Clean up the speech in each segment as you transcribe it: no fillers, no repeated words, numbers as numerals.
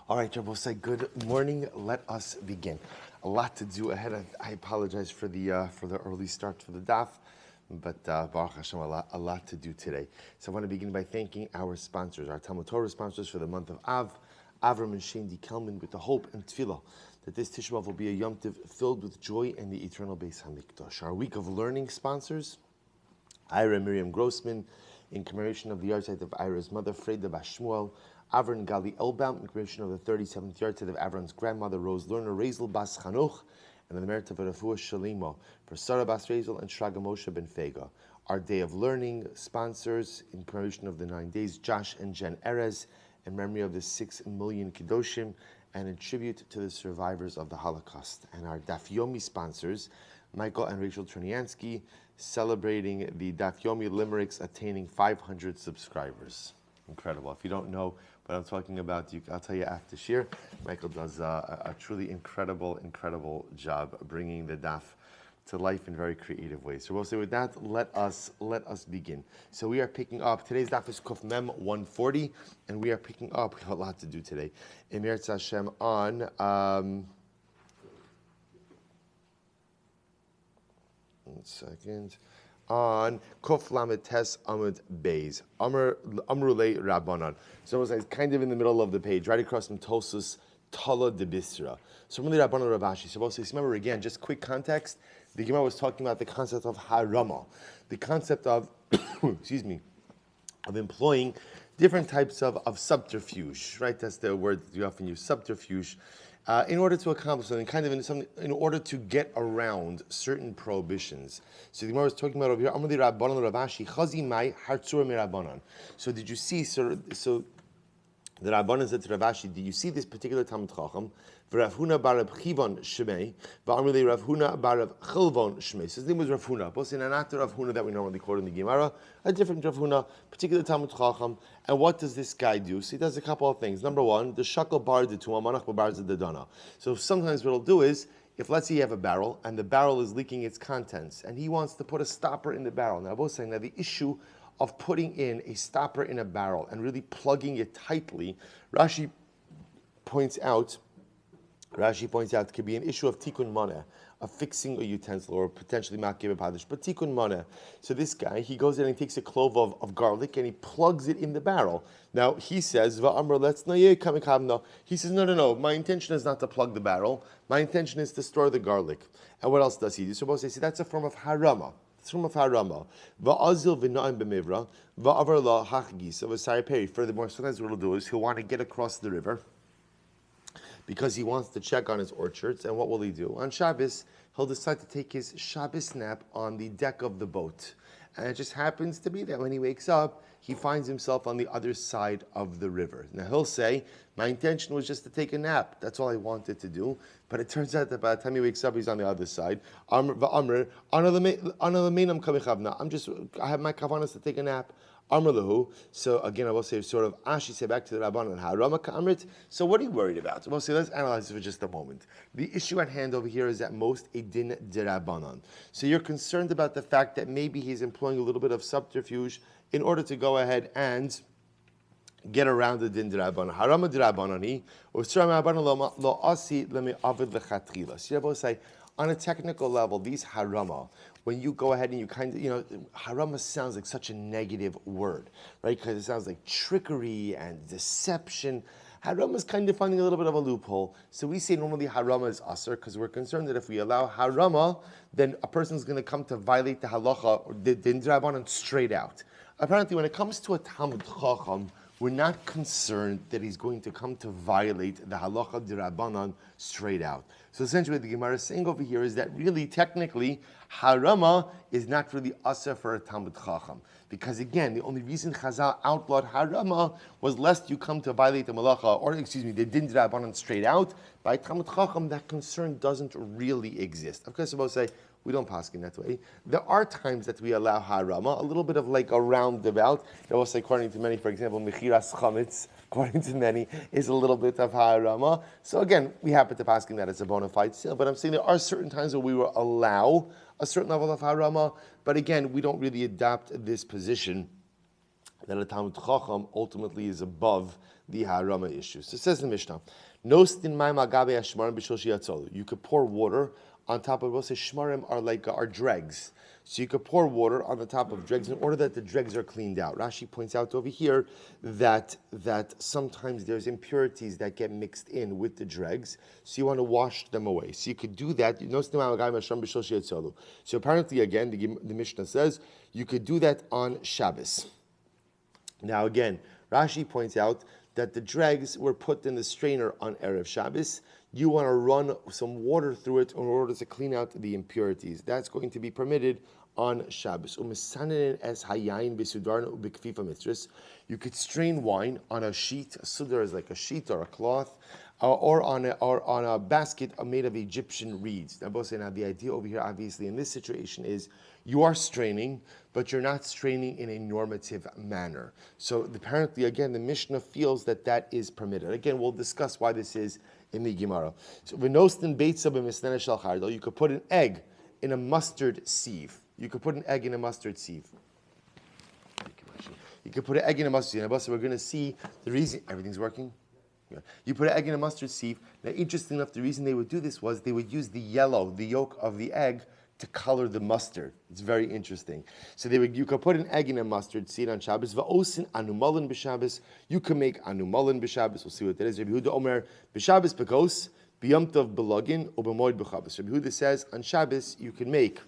All right, Shabbos, good morning. Let us begin. A lot to do ahead. I apologize for the early start for the daf, but Baruch Hashem, a lot to do today. So I want to begin by thanking our sponsors, our Talmud Torah sponsors for the month of Av, Avram and Shane D. Kelman, with the hope and tefillah that this Tisha B'Av will be a Yom Tov filled with joy and the eternal Beis Hamikdash. Our week of learning sponsors, Ira Miriam Grossman, in commemoration of the yahrzeit of Ira's mother, Freda Bas Shmuel, Avron Gali Elbaum, in commemoration of the 37th yahrzeit of Avron's grandmother, Rose Lerner, Rezel Bas Chanuch, and the merit of Refuah Shalimo for Sarah Bas Rezel and Shraga Moshe Ben Fega. Our day of learning sponsors, in commemoration of the 9 days, Josh and Jen Erez, in memory of the 6 million Kedoshim, and in tribute to the survivors of the Holocaust. And our Daf Yomi sponsors, Michael and Rachel Triniansky, celebrating the Daf Yomi limericks attaining 500 subscribers. Incredible. If you don't know what I'm talking about, I'll tell you after shir. Michael does a truly incredible job bringing the Daf to life in very creative ways. So we'll say with that, let us begin. So we are picking up, today's Daf is Kuf Mem 140, and we are picking up, we have a lot to do today, Emir Hashem on, one second, on Kuf Lamed Tes Amud Beis, Amrulei Rabbanan. So it's kind of in the middle of the page, right across from Tosus, Tala de Bisra. So really Rabbanan Ravashi. So remember again, just quick context, the Gemara was talking about the concept of harama, the concept of, excuse me, of employing different types of subterfuge, right? That's the word that you often use, subterfuge, in order to accomplish something, in order to get around certain prohibitions. So the Gemara was talking about over here, Amrli Rabbanan Ravashi, Chazi Mai Hartzura Mirabanan. So did you see, so the Rabbanan said to Ravashi, do you see this particular Talmud Chacham? Rav Huna bar Rav Chivon Shmei, v'Amrli Rav Huna bar Rav Chilvon Shmei. So his name was Rav Huna, both in an after Rav Huna that we normally quote in the Gemara, a different Rav Huna, particular Talmud Chacham. And what does this guy do? So he does a couple of things. Number one, the shakal bar de tuma manach bar de dana. So sometimes what he'll do is, if let's say you have a barrel and the barrel is leaking its contents, and he wants to put a stopper in the barrel. Now, I was saying that the issue of putting in a stopper in a barrel and really plugging it tightly, Rashi points out it could be an issue of tikkun maneh, of fixing a utensil or potentially makeh b'padish, but tikkun maneh. So this guy, he goes in and he takes a clove of garlic and he plugs it in the barrel. Now he says, he says, no, my intention is not to plug the barrel, my intention is to store the garlic. And what else does he do? So they say that's a form of harama. It's from a harama. Va'azil v'na'im b'mivra, va'avar la hachgis of a sariperi. Furthermore, sometimes what he'll do is he'll want to get across the river because he wants to check on his orchards. And what will he do? On Shabbos, he'll decide to take his Shabbos nap on the deck of the boat. And it just happens to be that when he wakes up, he finds himself on the other side of the river. Now he'll say, my intention was just to take a nap. That's all I wanted to do. But it turns out that by the time he wakes up, he's on the other side. I have my kavanas to take a nap. So again, I will say sort of Ashi say back to the Rabbanan Harama Ka'amrit. So what are you worried about? We'll say let's analyze it for just a moment. The issue at hand over here is at most a din derabanan. So you're concerned about the fact that maybe he's employing a little bit of subterfuge in order to go ahead and get around the din derabanan. Harama derabanani or Srama lo asi lemi avid lechatchila. So you both say on a technical level, these harama, when you go ahead and you harama sounds like such a negative word, right? Because it sounds like trickery and deception. Harama is kind of finding a little bit of a loophole. So we say normally harama is asr because we're concerned that if we allow harama, then a person's going to come to violate the halacha or the din drabanan straight out. Apparently, when it comes to a Talmud Chacham, we're not concerned that he's going to come to violate the halacha d'Rabbanan straight out. So essentially what the Gemara is saying over here is that really, technically, harama is not really asa for a Talmud Chacham. Because again, the only reason Chazal outlawed harama was lest you come to violate the malacha, or the din d'Rabbanan straight out. By Talmud Chacham, that concern doesn't really exist. Of course, we'll say, we don't pass in that way. There are times that we allow harama, a little bit of like a roundabout. There was, according to many, for example, mechiras chametz, according to many, is a little bit of harama. So again, we happen to pass in that as a bona fide sale. But I'm saying there are certain times where we will allow a certain level of harama. But again, we don't really adopt this position that a Talmud Chacham ultimately is above the harama issue. So it says in the Mishnah, Nostin maim agabe hashmarim b'shul shiyatzolu. You could pour water on top of, we'll say shmarim are like our dregs. So you could pour water on the top of dregs in order that the dregs are cleaned out. Rashi points out over here that sometimes there's impurities that get mixed in with the dregs, so you want to wash them away. So you could do that. So apparently, again, the Mishnah says you could do that on Shabbos. Now again, Rashi points out that the dregs were put in the strainer on Erev Shabbos. You want to run some water through it in order to clean out the impurities. That's going to be permitted on Shabbos. You could strain wine on a sheet. A sudar is like a sheet or a cloth, or on a basket made of Egyptian reeds. Now, the idea over here, obviously, in this situation is you are straining, but you're not straining in a normative manner. So apparently, again, the Mishnah feels that is permitted. Again, we'll discuss why this is in the Gemara. So, you could put an egg in a mustard sieve. You could put an egg in a mustard sieve. You could put an egg in a mustard sieve. We're going to see the reason. Everything's working? Yeah. You put an egg in a mustard sieve. Now, interesting enough, the reason they would do this was they would use the yolk of the egg to color the mustard. It's very interesting. So you could put an egg in a mustard seed on Shabbos. Va'osin anumalin b'Shabbos. You can make anumalin b'Shabbos. We'll see what that is. Rabbi Yehuda Omer b'Shabbos b'kos b'yom tov b'login or b'moed b'Chabbos. Rabbi Yehuda says on Shabbos you can make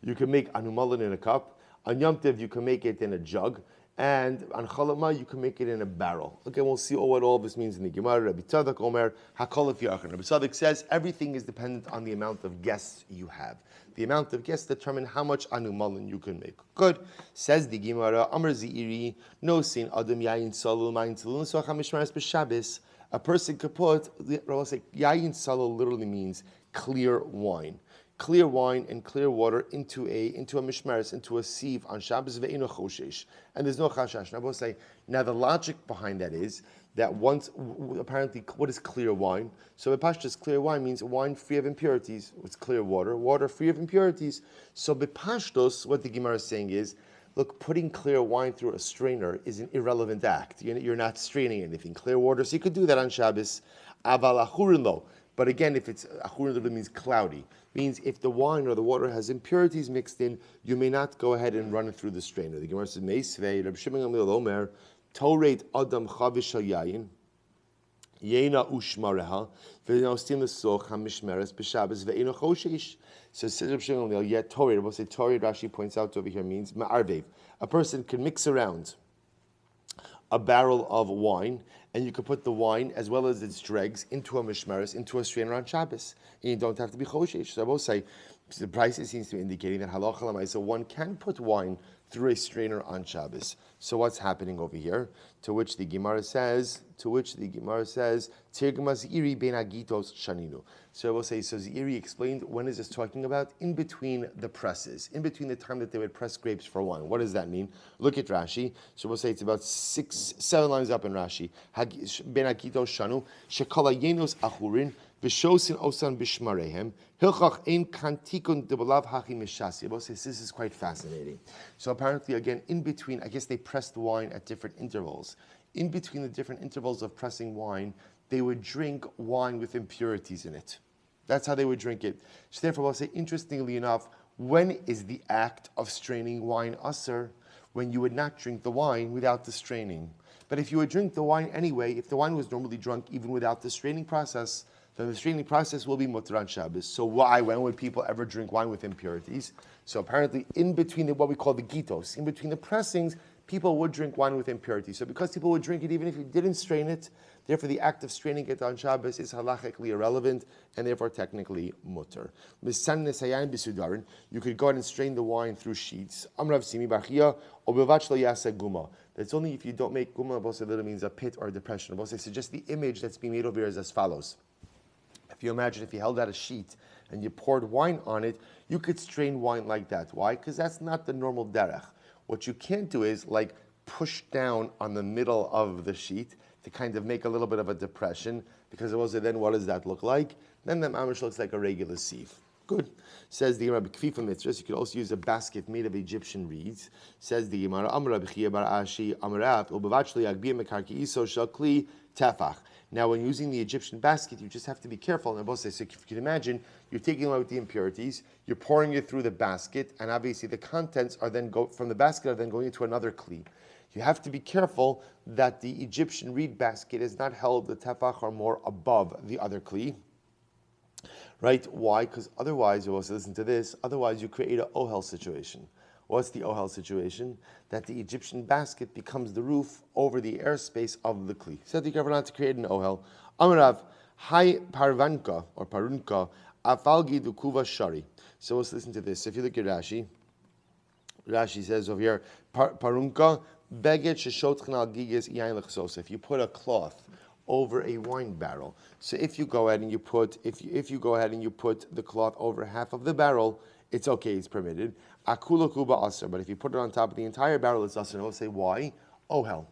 anumalin in a cup. On Yom Tov you can make it in a jug. And on Chalama, you can make it in a barrel. Okay, we'll see what all this means in the Gemara. Rabbi Tzadok Omer, Hakol Yachan. Rabbi Tzadok says everything is dependent on the amount of guests you have. The amount of guests determine how much anumalin you can make. Good. Says the Gemara, Amar Zi'iri, no sin Adam Yayin Salul Mayin Salul So Chamishmaras b'Shabbos. A person could put, Yayin Salul literally means clear wine. Clear wine and clear water into a mishmeres, into a sieve on Shabbos ve'ino choshesh, and there's no chashash. Now, I will say, now the logic behind that is that once apparently, what is clear wine? So bepashtus, clear wine means wine free of impurities. It's clear water, water free of impurities. So bepashtus, what the Gemara is saying is, look, putting clear wine through a strainer is an irrelevant act. You're not straining anything. Clear water, so you could do that on Shabbos. Aval achurin lo. But again, if it's achurin literally means cloudy, means if the wine or the water has impurities mixed in, you may not go ahead and run it through the strainer. The Gemara says, Meisvei, Reb Shimon Gamliel Omer, Toreit Adam Chavish Yayin, Yeina Ushmareha, Ve'nostim Lesoch HaMishmeres B'Shabbos Ve'ino Choshesh. So says Reb Shimon Gamliel, yet Toreit, we'll say Toreit, Rashi points out over here means Ma'arvev. A person can mix around a barrel of wine, and you could put the wine as well as its dregs into a mishmeres, into a strainer on Shabbos, and you don't have to be choshesh. So I will say, the price seems to be indicating that halacha l'maisa one can put wine through a strainer on Shabbos. So what's happening over here? To which the Gemara says, Tirgma Z'iri ben agitos shaninu. So I will say, so Z'iri explained, when is this talking about? In between the presses, in between the time that they would press grapes for wine. What does that mean? Look at Rashi. So we'll say it's about 7 lines up in Rashi. Ben agitos shanu, shekala yenos achurin, v'shosin osan bishmarehem, hilchach ein kantikun debalav hachi mishasi. We'll say this is quite fascinating. So apparently, again, in between, I guess they pressed wine at different intervals. In between the different intervals of pressing wine, they would drink wine with impurities in it. That's how they would drink it. So therefore, I'll say, interestingly enough, when is the act of straining wine usher? When you would not drink the wine without the straining. But if you would drink the wine anyway, if the wine was normally drunk even without the straining process, then the straining process will be mutar on Shabbos. So why? When would people ever drink wine with impurities? So apparently, in between what we call the gitos, in between the pressings, people would drink wine with impurities. So because people would drink it even if you didn't strain it, therefore the act of straining it on Shabbos is halachically irrelevant and therefore technically mutar. You could go ahead and strain the wine through sheets. That's only if you don't make guma. That means a pit or a depression. So just the image that's being made over here is as follows. If you imagine if you held out a sheet and you poured wine on it, you could strain wine like that. Why? Because that's not the normal derech. What you can't do is like push down on the middle of the sheet to kind of make a little bit of a depression, because also then what does that look like? Then the mamish looks like a regular sieve. Good. Says the Gemara, Kfifa Mitzvahs. You could also use a basket made of Egyptian reeds. Says the Gemara, Amar Rabbi Chia bar Ashi, Amarav, Ubavachli Agbiya Mekarki Iso Shakli Tefach. Now, when using the Egyptian basket, you just have to be careful. And both say, so if you can imagine, you're taking out the impurities, you're pouring it through the basket, and obviously the contents are then from the basket are then going into another kli. You have to be careful that the Egyptian reed basket is not held the tefach or more above the other kli. Right? Why? Because otherwise, you also listen to this, otherwise you create an ohel situation. What's the ohel situation? That the Egyptian basket becomes the roof over the airspace of the kli. So be careful not to create an ohel. Amarav, hai parvanka, or parunka, afalgi dukuva shari. So let's listen to this. So if you look at Rashi, Rashi says over here, parunka, beget sheshotchen al gigas yain lechsos. If you put a cloth over a wine barrel. So if you go ahead and you put the cloth over half of the barrel, it's okay, it's permitted. Akula kuba aser, but if you put it on top of the entire barrel, it's aser. And I'll say why? Ohel.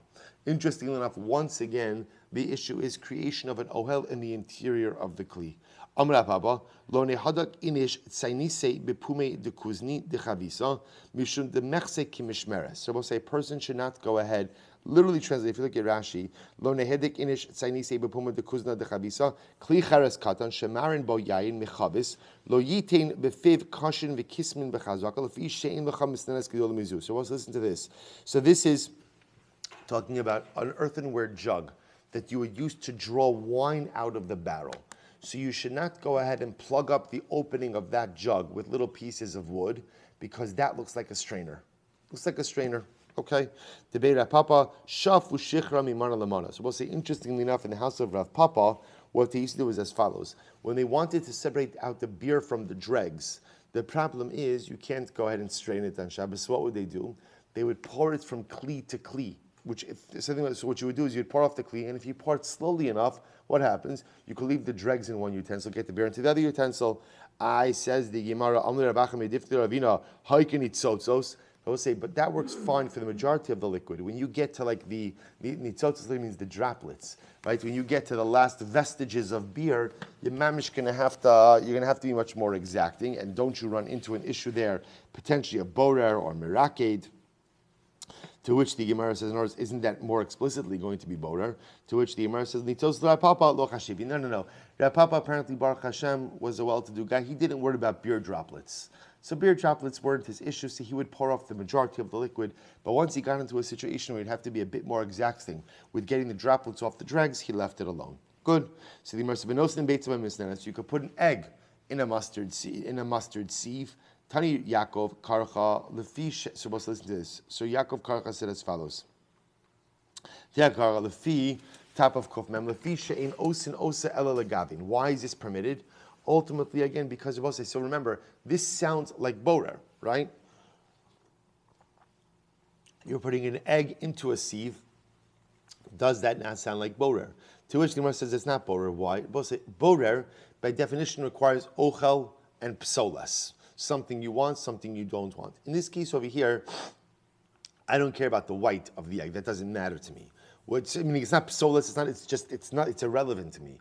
Interestingly enough, once again, the issue is creation of an ohel in the interior of the kli. Amra Baba, lo nehadak inish tsainise bepume de kuzni de chavisa mishum de mechse kimishmeres. So we'll say a person should not go ahead. Literally translate, if you look at Rashi, lo nehedik inish tsainise bepume de kuzna de chavisa kli chares katan shemarin bo yayin mechavis lo yitain befiv kashin v'kismin b'chazaka lefi shein lecha misnenes gedol mizu. So let's listen to this. So this is talking about an earthenware jug that you would use to draw wine out of the barrel. So you should not go ahead and plug up the opening of that jug with little pieces of wood, because that looks like a strainer. Looks like a strainer. Okay? Debate Rav Papa, shafu shichra mimana lamana. So we'll say, interestingly enough, in the house of Rav Papa, what they used to do is as follows. When they wanted to separate out the beer from the dregs, the problem is you can't go ahead and strain it on Shabbos. So what would they do? They would pour it from kli to kli. So what you would do is you'd pour off the kli, and if you pour it slowly enough, what happens? You could leave the dregs in one utensil, get the beer into the other utensil. Says the Gemara, I will say, but that works fine for the majority of the liquid. When you get to like the nitzotzos means the droplets, right? When you get to the last vestiges of beer, your mamish you're gonna have to be much more exacting, and don't you run into an issue there, potentially a borer or mirakade. To which the Gemara says, isn't that more explicitly going to be borer? To which the Gemara says, no. Rav Papa apparently, Baruch Hashem, was a well-to-do guy. He didn't worry about beer droplets. So beer droplets weren't his issue, so he would pour off the majority of the liquid. But once he got into a situation where he'd have to be a bit more exacting with getting the droplets off the dregs, he left it alone. Good. So the Gemara says, you could put an egg in a mustard sieve. Tani Yaakov Karcha Lefi. So let's listen to this. So Yaakov Karcha said as follows. Karcha Lefi top of Kuf Mem Lefi Shein Osin Osa Ela Legavin. Why is this permitted? Ultimately, again, because of Osei. So remember, this sounds like borer, right? You're putting an egg into a sieve. Does that not sound like borer? To which the Gemara says it's not borer. Why? Borer, by definition, requires ochel and psolas. Something you want, something you don't want. In this case over here, I don't care about the white of the egg. That doesn't matter to me. It's not psolas. It's irrelevant to me.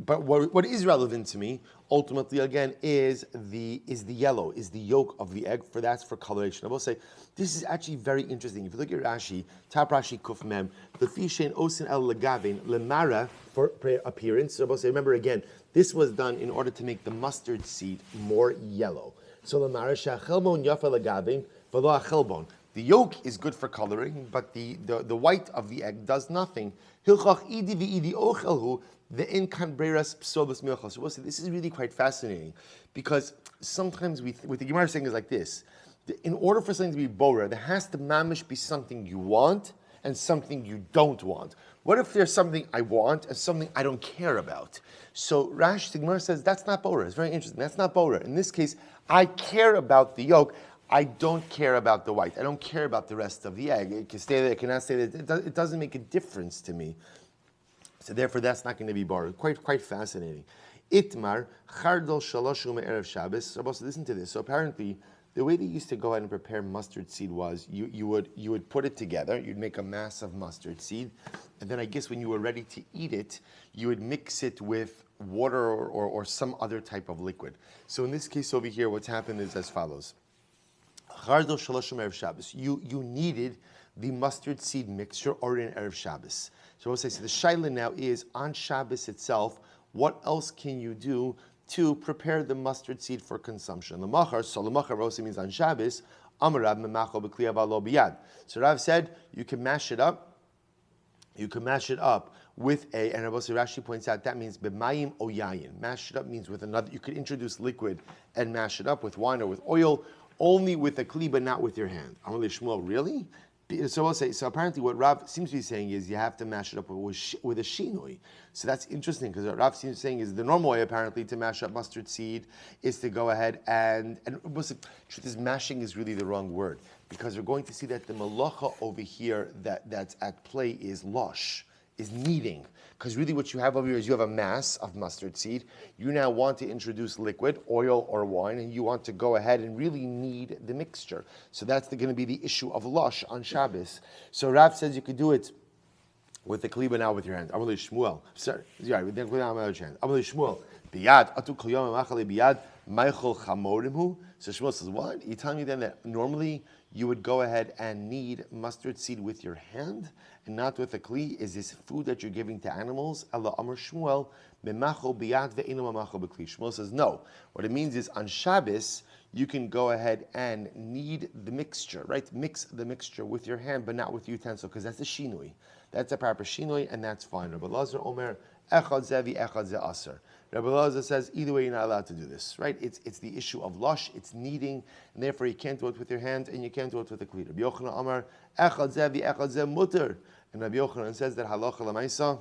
But what is relevant to me, ultimately, again, is the yellow, is the yolk of the egg. That's for coloration. I will say, this is actually very interesting. If you look at Rashi, Tap Rashi Kuf Mem, the fishen osin el legavin lemara for appearance. So I will say, remember again, this was done in order to make the mustard seed more yellow. So lemara shachelbon yafa legavin v'lo achelbon. The yolk is good for coloring, but the white of the egg does nothing. Hilchach idi v'idi ochelhu. The incanbreras psolas milchos. So we'll say this is really quite fascinating, because sometimes what the Gemara is saying is like this: in order for something to be borer, there has to mamish be something you want and something you don't want. What if there's something I want and something I don't care about? So Rashi, the Gemara says that's not borer. It's very interesting. That's not borer. In this case, I care about the yolk. I don't care about the white. I don't care about the rest of the egg. It can stay there. It cannot stay there. It doesn't make a difference to me. So therefore, that's not going to be borrowed. Quite fascinating. Itmar chardol shaloshu me'erev Shabbos. So listen to this. So apparently, The way they used to go ahead and prepare mustard seed was you would put it together, you'd make a mass of mustard seed, and then I guess when you were ready to eat it, you would mix it with water or some other type of liquid. So in this case over here, what's happened is as follows. You needed the mustard seed mixture or in Erev Shabbos. So what I say, so the shaila now is on Shabbos itself, what else can you do to prepare the mustard seed for consumption? Lemachar also means on Shabbos. So Rav said you can mash it up. You can mash it up with a, and Rashi points out that means b'mayim o yayin. Mash it up means with another. You could introduce liquid and mash it up with wine or with oil, only with a kli, but not with your hand. Amalei Shmuel, really? So I'll say. So apparently, what Rav seems to be saying is you have to mash it up with a shinoi. So that's interesting because what Rav seems to be saying is the normal way apparently to mash up mustard seed is to go ahead and truth is mashing is really the wrong word because we're going to see that the malacha over here that's at play is losh, is kneading. Because really what you have over here is you have a mass of mustard seed. You now want to introduce liquid, oil or wine, and you want to go ahead and really knead the mixture. So that's going to be the issue of lush on Shabbos. So Rav says you could do it with the kliba now with your hand. Amalei Shmuel. Sorry, yeah, with the kliba on my other hand. Amalei Shmuel. Biyad atu kol yom machale biyad meichel chamorimhu. So Shmuel says, what? You telling me then that normally you would go ahead and knead mustard seed with your hand and not with a kli? Is this food that you're giving to animals? Allah Amar Shmuel, memachol biyad ve'enu memachol b'kli. Shmuel says, no. What it means is on Shabbos, you can go ahead and knead the mixture, right? Mix the mixture with your hand, but not with utensil, because that's a shinui. That's a proper shinui, and that's fine. Rabbi Lazar Omer, echad zevi, echad ze aser. Rabbi Lazar says, either way, you're not allowed to do this, right? It's the issue of lush, it's kneading, and therefore you can't do it with your hand, and you can't do it with a kli. Rabbi Yochanan Amar, echad zevi, echad ze mutter. And Rabbi Yochanan says that halacha l'maisa,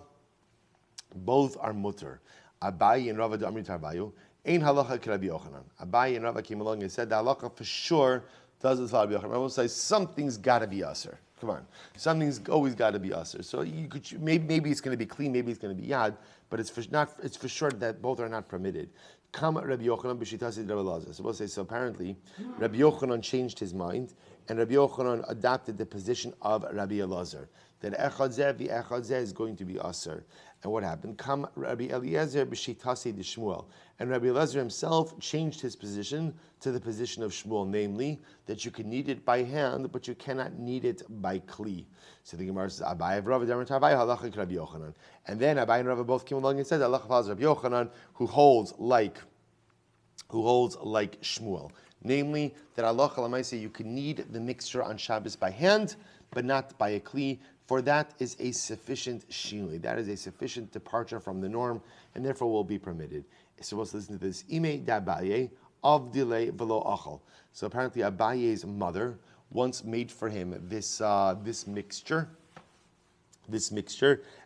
both are mutter. Abayi and Rava d'Amrit Harbayu, ein halacha k'Rabbi Yochanan. Abayi and Rava came along and said the halacha for sure doesn't follow Rabbi Yochanan. Rabbi says something's got to be aser. Come on, something's always got to be aser. So you could maybe it's going to be clean, maybe it's going to be yad, but it's for sure that both are not permitted. Come Rabbi Yochanan b'shitasi Rabbi Lazar. So we'll say so. Apparently, Rabbi Yochanan changed his mind, and Rabbi Yochanan adopted the position of Rabbi Elazar that echad zeh v'echad zeh is going to be aser. And what happened? Come Rabbi Eliezer b'shitasi de Shmuel, and Rabbi Eliezer himself changed his position to the position of Shmuel, namely that you can knead it by hand, but you cannot knead it by kli. So the Gemara says, Abaye Rav Damer Tavai halacha Rabbi Yochanan, and then Abaye and Rav both came along and said halacha follows Rabbi Yochanan, who holds like Shmuel, namely that halacha l'maaseh you can knead the mixture on Shabbos by hand, but not by a kli. For that is a sufficient shinui. That is a sufficient departure from the norm, and therefore will be permitted. You're supposed to listen to this. Ime d'Abaye of delay velo achal. So apparently Abaye's mother once made for him this mixture,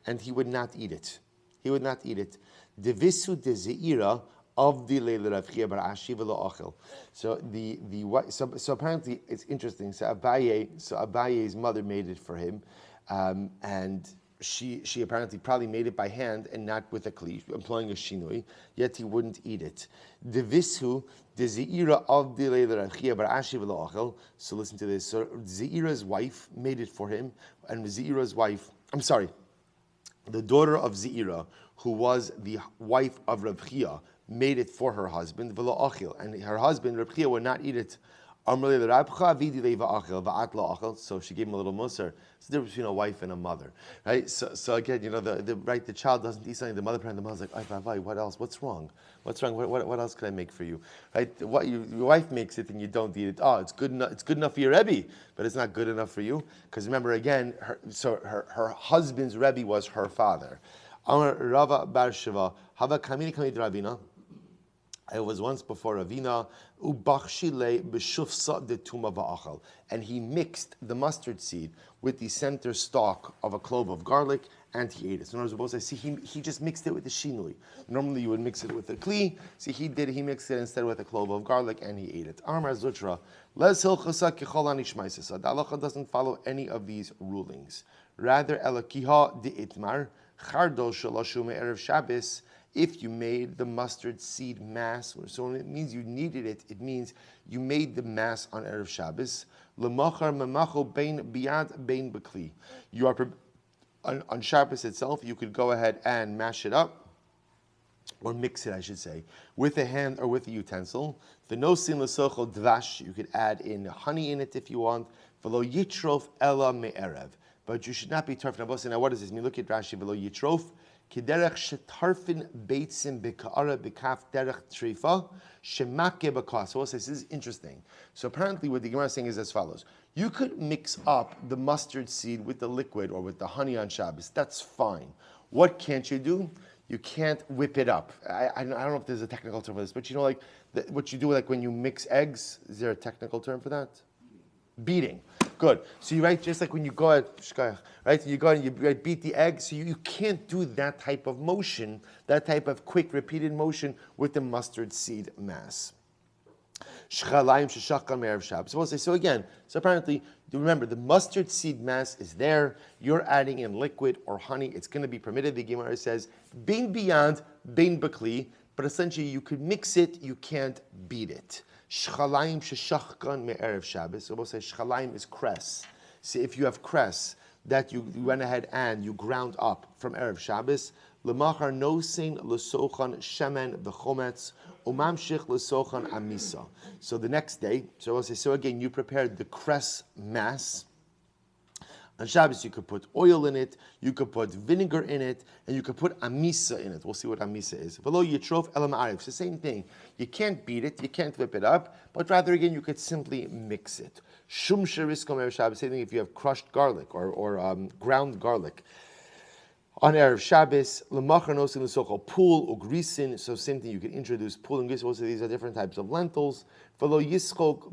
and he would not eat it. He would not eat it. Devisu de zeira of delay l'Rav Chia bar Ashi velo achal. So apparently it's interesting. So Abaye's mother made it for him. And she apparently probably made it by hand and not with a kli, employing a shinui, yet he wouldn't eat it. Devishu, the zeira of the Rachia bar Ashi v'lo achel. So listen to this. So Zeira's wife made it for him, and Zeira's wife, the daughter of Zeira, who was the wife of Reb Chia, made it for her husband, v'lo achel, and her husband, Reb Chia, would not eat it. So she gave him a little musar. It's the difference between a wife and a mother, right? So again, the child doesn't eat something. The mother and the mother's like, what else? What's wrong? What else can I make for you? Right? Your wife makes it and you don't eat it. Oh, it's good enough. It's good enough for your Rebbe, but it's not good enough for you. Because remember again, her husband's Rebbe was her father. Rava bar Shiva, hava kamini kamid Ravina. I was once before Ravina, and he mixed the mustard seed with the center stalk of a clove of garlic, and he ate it. So in other words, I see he just mixed it with the shinui. Normally you would mix it with a kli. See, he mixed it instead with a clove of garlic, and he ate it. Amar Zutra, les hilchasa kichol anishmaisasa. The halacha doesn't follow any of these rulings. Rather, elakiha de itmar, chardo shalashu me'erev Shabbos. if you made the mustard seed mass, so when it means you kneaded it, it means you made the mass on Erev Shabbos. L'machar memacho bein biad bein bekli. You are on Shabbos itself, you could go ahead and mash it up, or mix it, I should say, with a hand or with a utensil. The nosin l'sochel dvash, you could add in honey in it if you want. V'lo yitrof ela me'erev. But you should not be tarfin abos. Now, what does this mean? Look at Rashi. V'lo yitrof kiderech shetarfin beitzim b'ka'ara b'kaf derech trifa shemake b'kah. So this is interesting. So apparently what the Gemara is saying is as follows. You could mix up the mustard seed with the liquid or with the honey on Shabbos. That's fine. What can't you do? You can't whip it up. I don't know if there's a technical term for this, but you know, like what you do, like when you mix eggs. Is there a technical term for that? Beating. Good. So you write just like when you go at right, you go and you beat the egg. So you can't do that type of motion, that type of quick repeated motion with the mustard seed mass. So again, so apparently, remember the mustard seed mass is there. You're adding in liquid or honey. It's going to be permitted. The Gemara says, "Bein beyond, bein bakli," but essentially you could mix it. You can't beat it. Shchalaim sheshachkan me'erev Shabbos. So we'll say shchalaim is cress. See, if you have cress that you went ahead and you ground up from erev Shabbos, lemachar nosein lesochan shemen v'chometz. Umamshich l'sochan amisa. So the next day, so again, you prepared the cress mass. On Shabbos, you could put oil in it, you could put vinegar in it, and you could put amisa in it. We'll see what amisa is. V'lo yitrof elam arif. It's the same thing. You can't beat it, you can't whip it up, but rather again, you could simply mix it. Shum sheriskom erev Shabbos. Same thing if you have crushed garlic or ground garlic. On Erev Shabbos, l'machar nosin l'sochel pool ugrisin. So same thing, you can introduce pool and gris. Also, these are different types of lentils. V'lo yishchok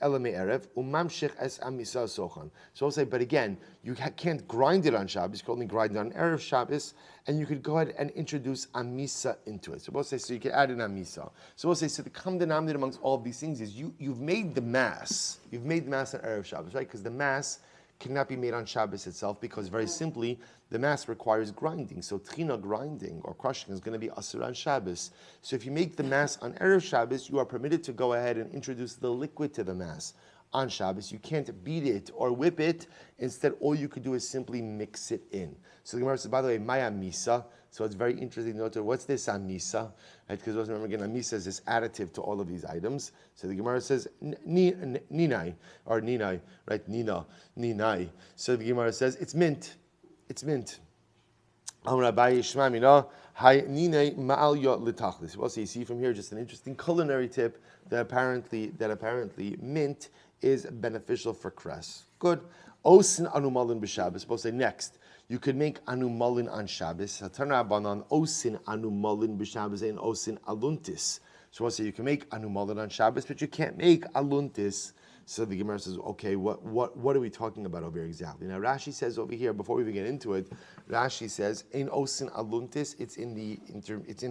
ela me'erev umamshich es amisa sochan. So I'll say, but again, you can't grind it on Shabbos. You can only grind it on Erev Shabbos, and you could go ahead and introduce amisa into it. So we'll say, so you can add an amisa. So we'll say, so the common denominator amongst all of these things is you've made the mass. You've made the mass on Erev Shabbos, right? Because the mass cannot be made on Shabbos itself because very simply the mass requires grinding. So tchina, grinding or crushing, is going to be asur on Shabbos. So if you make the mass on Erev Shabbos, you are permitted to go ahead and introduce the liquid to the mass on Shabbos. You can't beat it or whip it. Instead, all you could do is simply mix it in. So the Gemara says, by the way, maya misa. So it's very interesting to note, what's this amisa? Right? Because remember again, amisa is this additive to all of these items. So the Gemara says, ninai, or ninai, right? Ninai. So the Gemara says, it's mint. It's mint. Also, you see from here just an interesting culinary tip that apparently mint is beneficial for cress. Good. Osin anumalin b'Shabbos. Supposed to say next. You could make anumalin on Shabbos. Hatanabanan osin anumalin b'Shabbos and osin aluntis. So also you can make anumalin on Shabbos, but you can't make aluntis. So the Gemara says, okay, what are we talking about over here exactly? Now Rashi says over here, before we even get into it, Rashi says in osin aluntis. It's in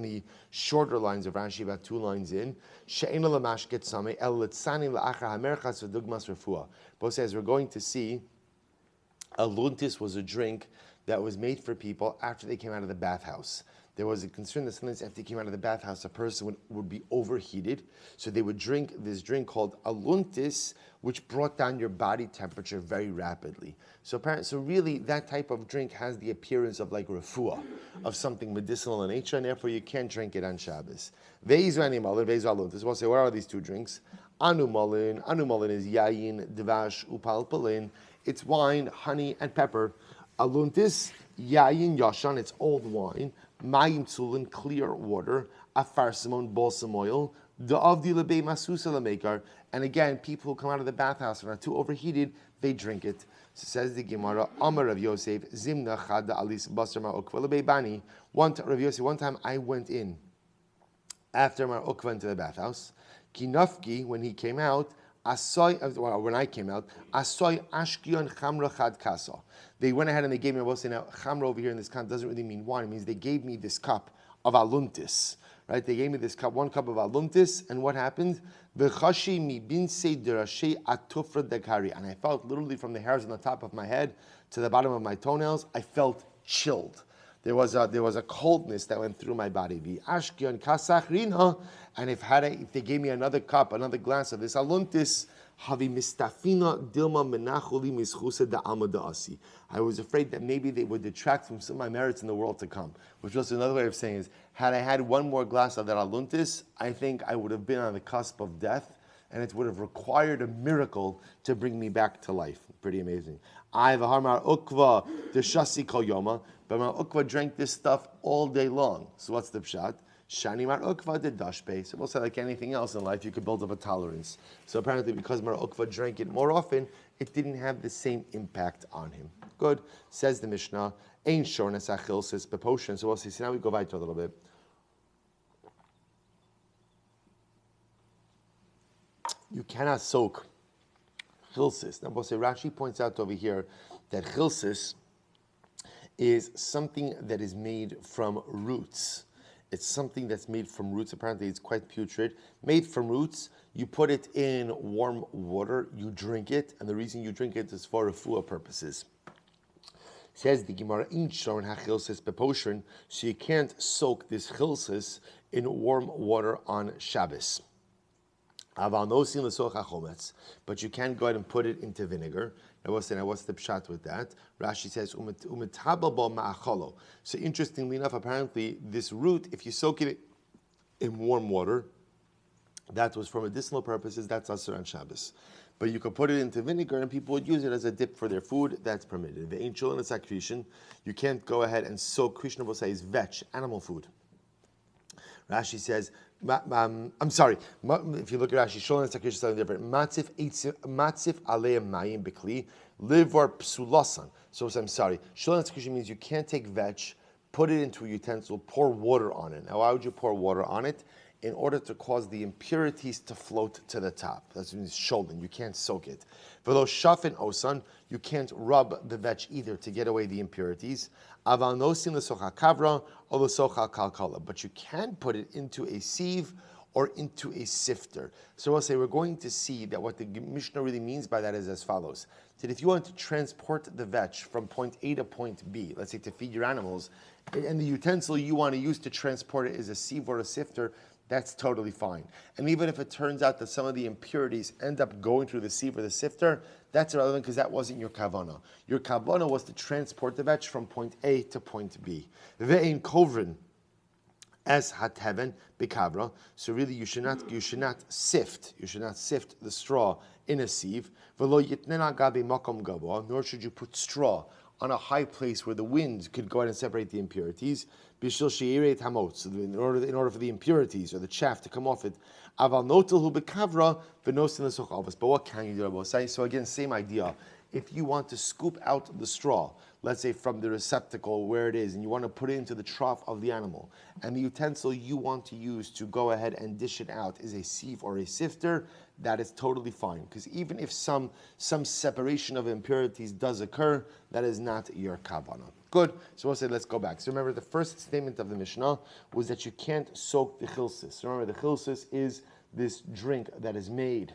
the shorter lines of Rashi, about 2 lines in. She'ena lamashket sameh el litzani la'achar hamerchas v'dugmas refuah. Both says we're going to see. Aluntis was a drink that was made for people after they came out of the bathhouse. There was a concern that sometimes after they came out of the bathhouse, a person would be overheated. So they would drink this drink called aluntis, which brought down your body temperature very rapidly. So really, that type of drink has the appearance of like refuah, of something medicinal in nature, and therefore you can't drink it on Shabbos. Veizu animalin, veizu aluntis. We'll say, what are these 2 drinks? Anumalin. Anumalin is yayin, dvash, upalpalin. It's wine, honey, and pepper. Aluntis, yayin yashan, it's old wine. Mayim tzulin, clear water. Afar simon, balsam oil. Da'avdi lebei masusa lemekar. And again, people who come out of the bathhouse and are too overheated, they drink it. So says the Gemara, Amar Rav Yosef, Zimna chada alis basar mar ukva lebei bani. Rav Yosef, one time I went in after Mar Ukva into the bathhouse. Kinafki, when he came out, when I came out, asoy ashkion chamra chad kasa. They went ahead and they gave me, we'll say now, chamra over here in this context doesn't really mean wine. It means they gave me this cup of aluntis. Right? They gave me this cup, 1 cup of aluntis, and what happened? V'chashi mi binse derashe atufra dekari. And I felt literally from the hairs on the top of my head to the bottom of my toenails, I felt chilled. there was a coldness that went through my body. The ashkion kasach rina, and if they gave me another cup, another glass of this aluntis, havi mistafina dilma menachuli mischusa da asi. I was afraid that maybe they would detract from some of my merits in the world to come. Which was another way of saying is, had I had one more glass of that aluntis, I think I would have been on the cusp of death, and it would have required a miracle to bring me back to life. Pretty amazing. I v'harmar ukva deshasi kol yoma, but Mar Ukva drank this stuff all day long. So what's the pshat? Shani Mar Ukva did dashpe. So we'll say like anything else in life, you could build up a tolerance. So apparently because Mar Ukva drank it more often, it didn't have the same impact on him. Good. Says the Mishnah, Ein shornas achilsis bepotion. So we'll see. So now we go back to a little bit. You cannot soak chilsis. Now we'll say Rashi points out over here that chilsis is something that is made from roots. It's something that's made from roots. Apparently, it's quite putrid. Made from roots, you put it in warm water, you drink it, and the reason you drink it is for refuah purposes. Says the Gemara, so you can't soak this chilsis in warm water on Shabbos. But you can go ahead and put it into vinegar. Now what's the pshat with that? Rashi says, so interestingly enough, apparently this root, if you soak it in warm water, that was for medicinal purposes, that's asur on Shabbos. But you could put it into vinegar and people would use it as a dip for their food, that's permitted. The ancient and the you can't go ahead and soak, Krishna will say, is vetch, animal food. Rashi says, I'm sorry. If you look at Rashi, Sholem Tzakir is something different. Matzif aleim mayim b'kli livar psulasan. So I'm sorry. Sholem Tzakir means you can't take vetch, put it into a utensil, pour water on it. Now, why would you pour water on it? In order to cause the impurities to float to the top. That's what it means sholem. You can't soak it. V'lo shafin osan, you can't rub the vetch either to get away the impurities. Aval nosin l'socha kavra or l'socha kalkala. But you can put it into a sieve or into a sifter. So we'll say we're going to see that what the Mishnah really means by that is as follows. That if you want to transport the vetch from point A to point B, let's say to feed your animals, and the utensil you want to use to transport it is a sieve or a sifter, that's totally fine. And even if it turns out that some of the impurities end up going through the sieve or the sifter, that's irrelevant because that wasn't your kavanah. Your kavanah was to transport the vetch from point A to point B. Ve'ein kovrin as hateven bikavra. So really, you should not sift. You should not sift the straw in a sieve. V'lo yitnena gabe makom gavoa. Nor should you put straw on a high place where the wind could go out and separate the impurities. Bishil sheireit hamot, so in order for the impurities or the chaff to come off it. Aval notel hu bekavra v'nosin l'soch. But what can you do about it? So again, same idea. If you want to scoop out the straw, let's say from the receptacle where it is, and you want to put it into the trough of the animal, and the utensil you want to use to go ahead and dish it out is a sieve or a sifter, that is totally fine. Because even if some separation of impurities does occur, that is not your kavanah. Good. So we'll say, let's go back. So remember, the first statement of the Mishnah was that you can't soak the chilsis. Remember, the chilsis is this drink that is made.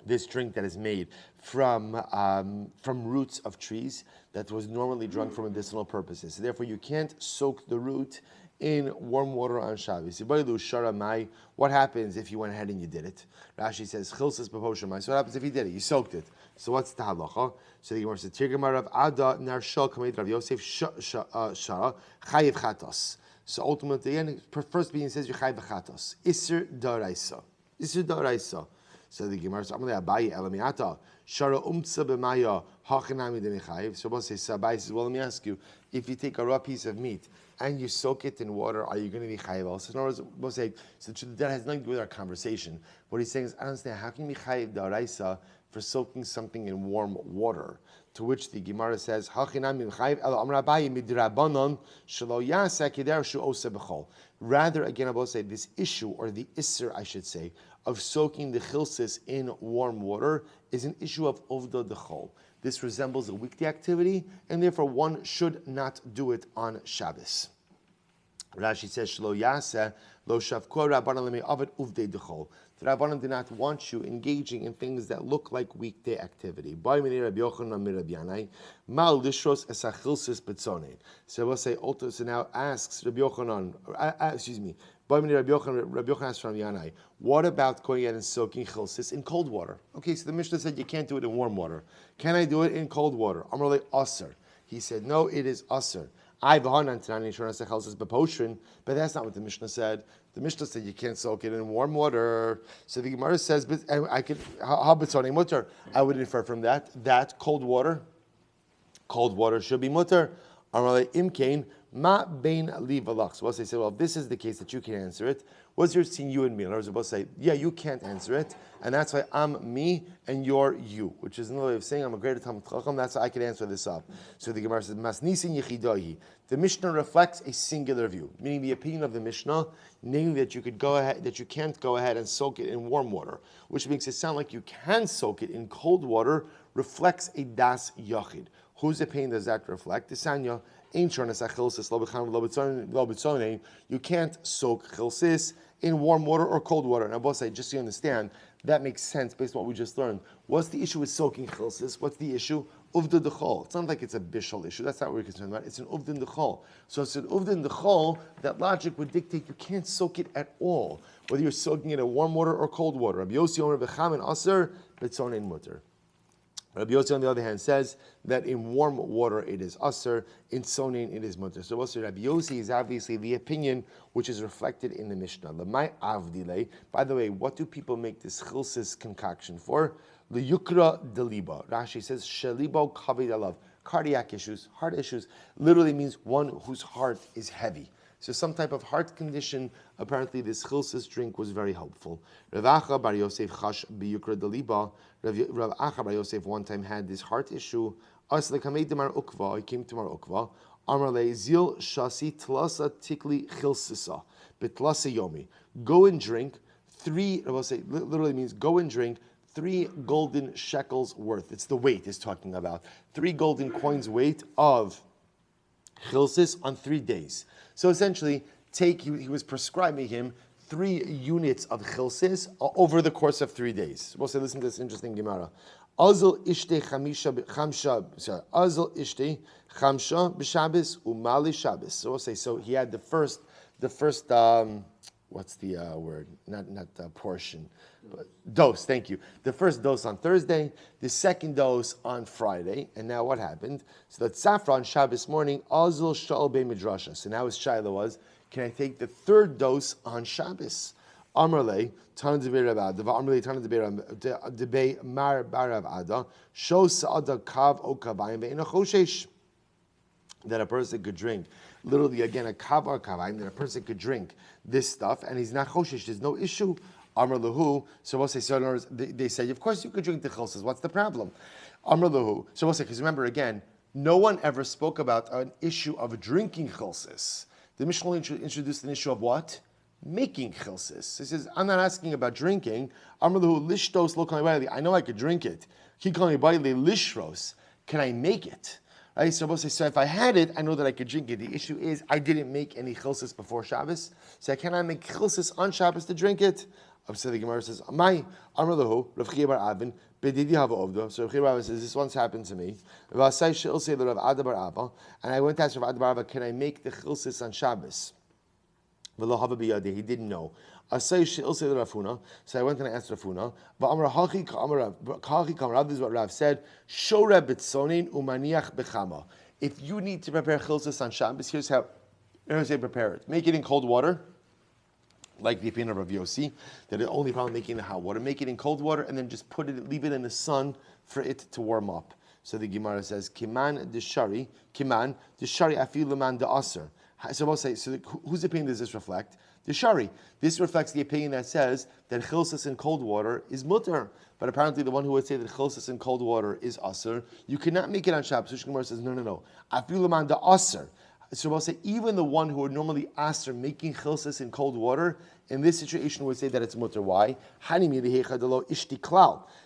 This drink that is made from roots of trees that was normally drunk for medicinal purposes. So therefore, you can't soak the root in warm water on Shabbos. What happens if you went ahead and you did it? Rashi says, chilsis b'poshamai. So what happens if you did it? You soaked it. So what's the halacha? So the Gemara says, Tirgamar Rav Ada Narshal Kamed Rav Yosef Shara Chayiv Chatos. So ultimately, again, first being says you Chayiv Chatos. Isser Daraisa. Isser Daraisa. So the Gemara says, Amalei Abayi Elamiata Shara Umtsa B'Maya Hachanami Demichayiv. So we'll say, Abayi says, well, let me ask you, if you take a raw piece of meat and you soak it in water, are you going to be chayiv also? In other words, we'll say, so that has nothing to do with our conversation. What he's saying is, I don't understand, how can you be chayiv daraisa for soaking something in warm water? To which the Gemara says, rather, again, I will say, this issue, or the isser, I should say, of soaking the chilsis in warm water is an issue of ovda dechol. This resembles a weekday activity, and therefore one should not do it on Shabbos. Rashi says, "Shlo yaseh lo shavkor rabbanan lemi avid uvdei dechol." The Rabbanan do not want you engaging in things that look like weekday activity. So we'll say, so now asks Rabbi Yochanan, excuse me, Rabbi Yochanan asks from Yanai, what about going out and soaking chilsis in cold water? Okay, so the Mishnah said you can't do it in warm water. Can I do it in cold water? Amrle aser. He said, no, it is aser. But that's not what the Mishnah said. The Mishnah said you can't soak it in warm water. So the Gemara says, but I could, how b'tzonei mutter? I would infer from that cold water should be mutter. Amalei imkain ma bein li v'lach. So they say, well, if this is the case that you can answer it, what's your between you and me? In other words, we'll say, yeah, you can't answer it, and that's why I'm me and you're you, which is another way of saying I'm a greater Talmid Chacham. That's why I can answer this up. So the Gemara says, mas nisin yechidahi. The Mishnah reflects a singular view, meaning the opinion of the Mishnah, namely that you can't go ahead and soak it in warm water, which makes it sound like you can soak it in cold water, reflects a das yachid. Whose opinion does that reflect? The Sanya, you can't soak chilsis in warm water or cold water. Now, both say, just so you understand, that makes sense based on what we just learned. What's the issue with soaking chilsis? What's the issue? Uvdin dechol. It's not like it's a bishul issue. That's not what we're concerned about. It's an uvdin dechol. So it's an uvdin dechol. That logic would dictate you can't soak it at all, whether you're soaking it in warm water or cold water. Rabbi Yossi Omer b'chamin aser b'tzonein mutter. Rabbi Yossi, on the other hand, says that in warm water it is aser, in sonin it is mutter. So also Rabbi Yossi is obviously the opinion which is reflected in the Mishnah. L'may avdilei. By the way, what do people make this chilsis concoction for? L'yukra deliba. Rashi says shelibo kaved alav. Cardiac issues, heart issues, literally means one whose heart is heavy. So some type of heart condition, apparently this chilsis drink was very helpful. Rav Acha bar Yosef chash biyukra deliba. Rav Acha bar Yosef one time had this heart issue. He came to Mar Ukva. Amar le zil shasi tlasa tikli chilsisa betlasa yomi. Go and drink three. I will say literally means go and drink 3 golden shekels worth. It's the weight is talking about 3 golden coins weight of chilsis on 3 days. So essentially, he was prescribing him 3 units of chilsis over the course of 3 days. We'll say, listen to this interesting Gemara. Azal ishte chamsha b'Shabbos umali Shabbos. So we'll say, so he had the first what's the word? Not portion, but dose. Thank you. The first dose on Thursday, the second dose on Friday, and now what happened? So that Safra on Shabbos morning, Azul Shal Be Midrasha. So now his shaila was, can I take the 3rd dose on Shabbos? Amrle Tan Debei Rav Ada, Amrle Tan Debei Mar Barav Ada, Show Saada Kav O Kavayim Ve'ina Choshesh. That a person could drink, literally again a kav or kavayim, that a person could drink this stuff and he's not choshesh. There's no issue. Amr lahu. So we'll say, so they say, of course you could drink the chilsis. What's the problem? Amr lahu. So we'll say, because remember again, no one ever spoke about an issue of drinking chilsis. The Mishnah introduced an issue of what? Making chilsis. He says, I'm not asking about drinking. Amr lahu lishtos lo kali bayli. I know I could drink it. Ki kali bayli lishros. Can I make it? Right, so if I had it, I know that I could drink it. The issue is I didn't make any chilsis before Shabbos, so can I make chilsis on Shabbos to drink it? So the Gemara says, "My Amar lahu Rav Chiya bar Avin bedidi hava ovdo." So Rav Chiya bar Avin says, "This once happened to me." And I went to ask Rav Ada bar Abba, "Can I make the chilsis on Shabbos?" He didn't know. So I went and I asked Rafuna. This is what Rav said. If you need to prepare chilsis on Shabbos, here's how you prepare it. Make it in cold water, like the opinion of Rav Yossi, that the only problem making the hot water. Make it in cold water and then just leave it in the sun for it to warm up. So the Gemara says, Kiman deshari afilu man de'aser. So we'll say, so whose opinion does this reflect? The Shari. This reflects the opinion that says that chilsis in cold water is mutter. But apparently the one who would say that chilsis in cold water is aser, you cannot make it on Shabbos. So Gemara says, no. Afiluman da aser. So we'll say, even the one who would normally aser making chilsis in cold water, in this situation would say that it's mutter. Why?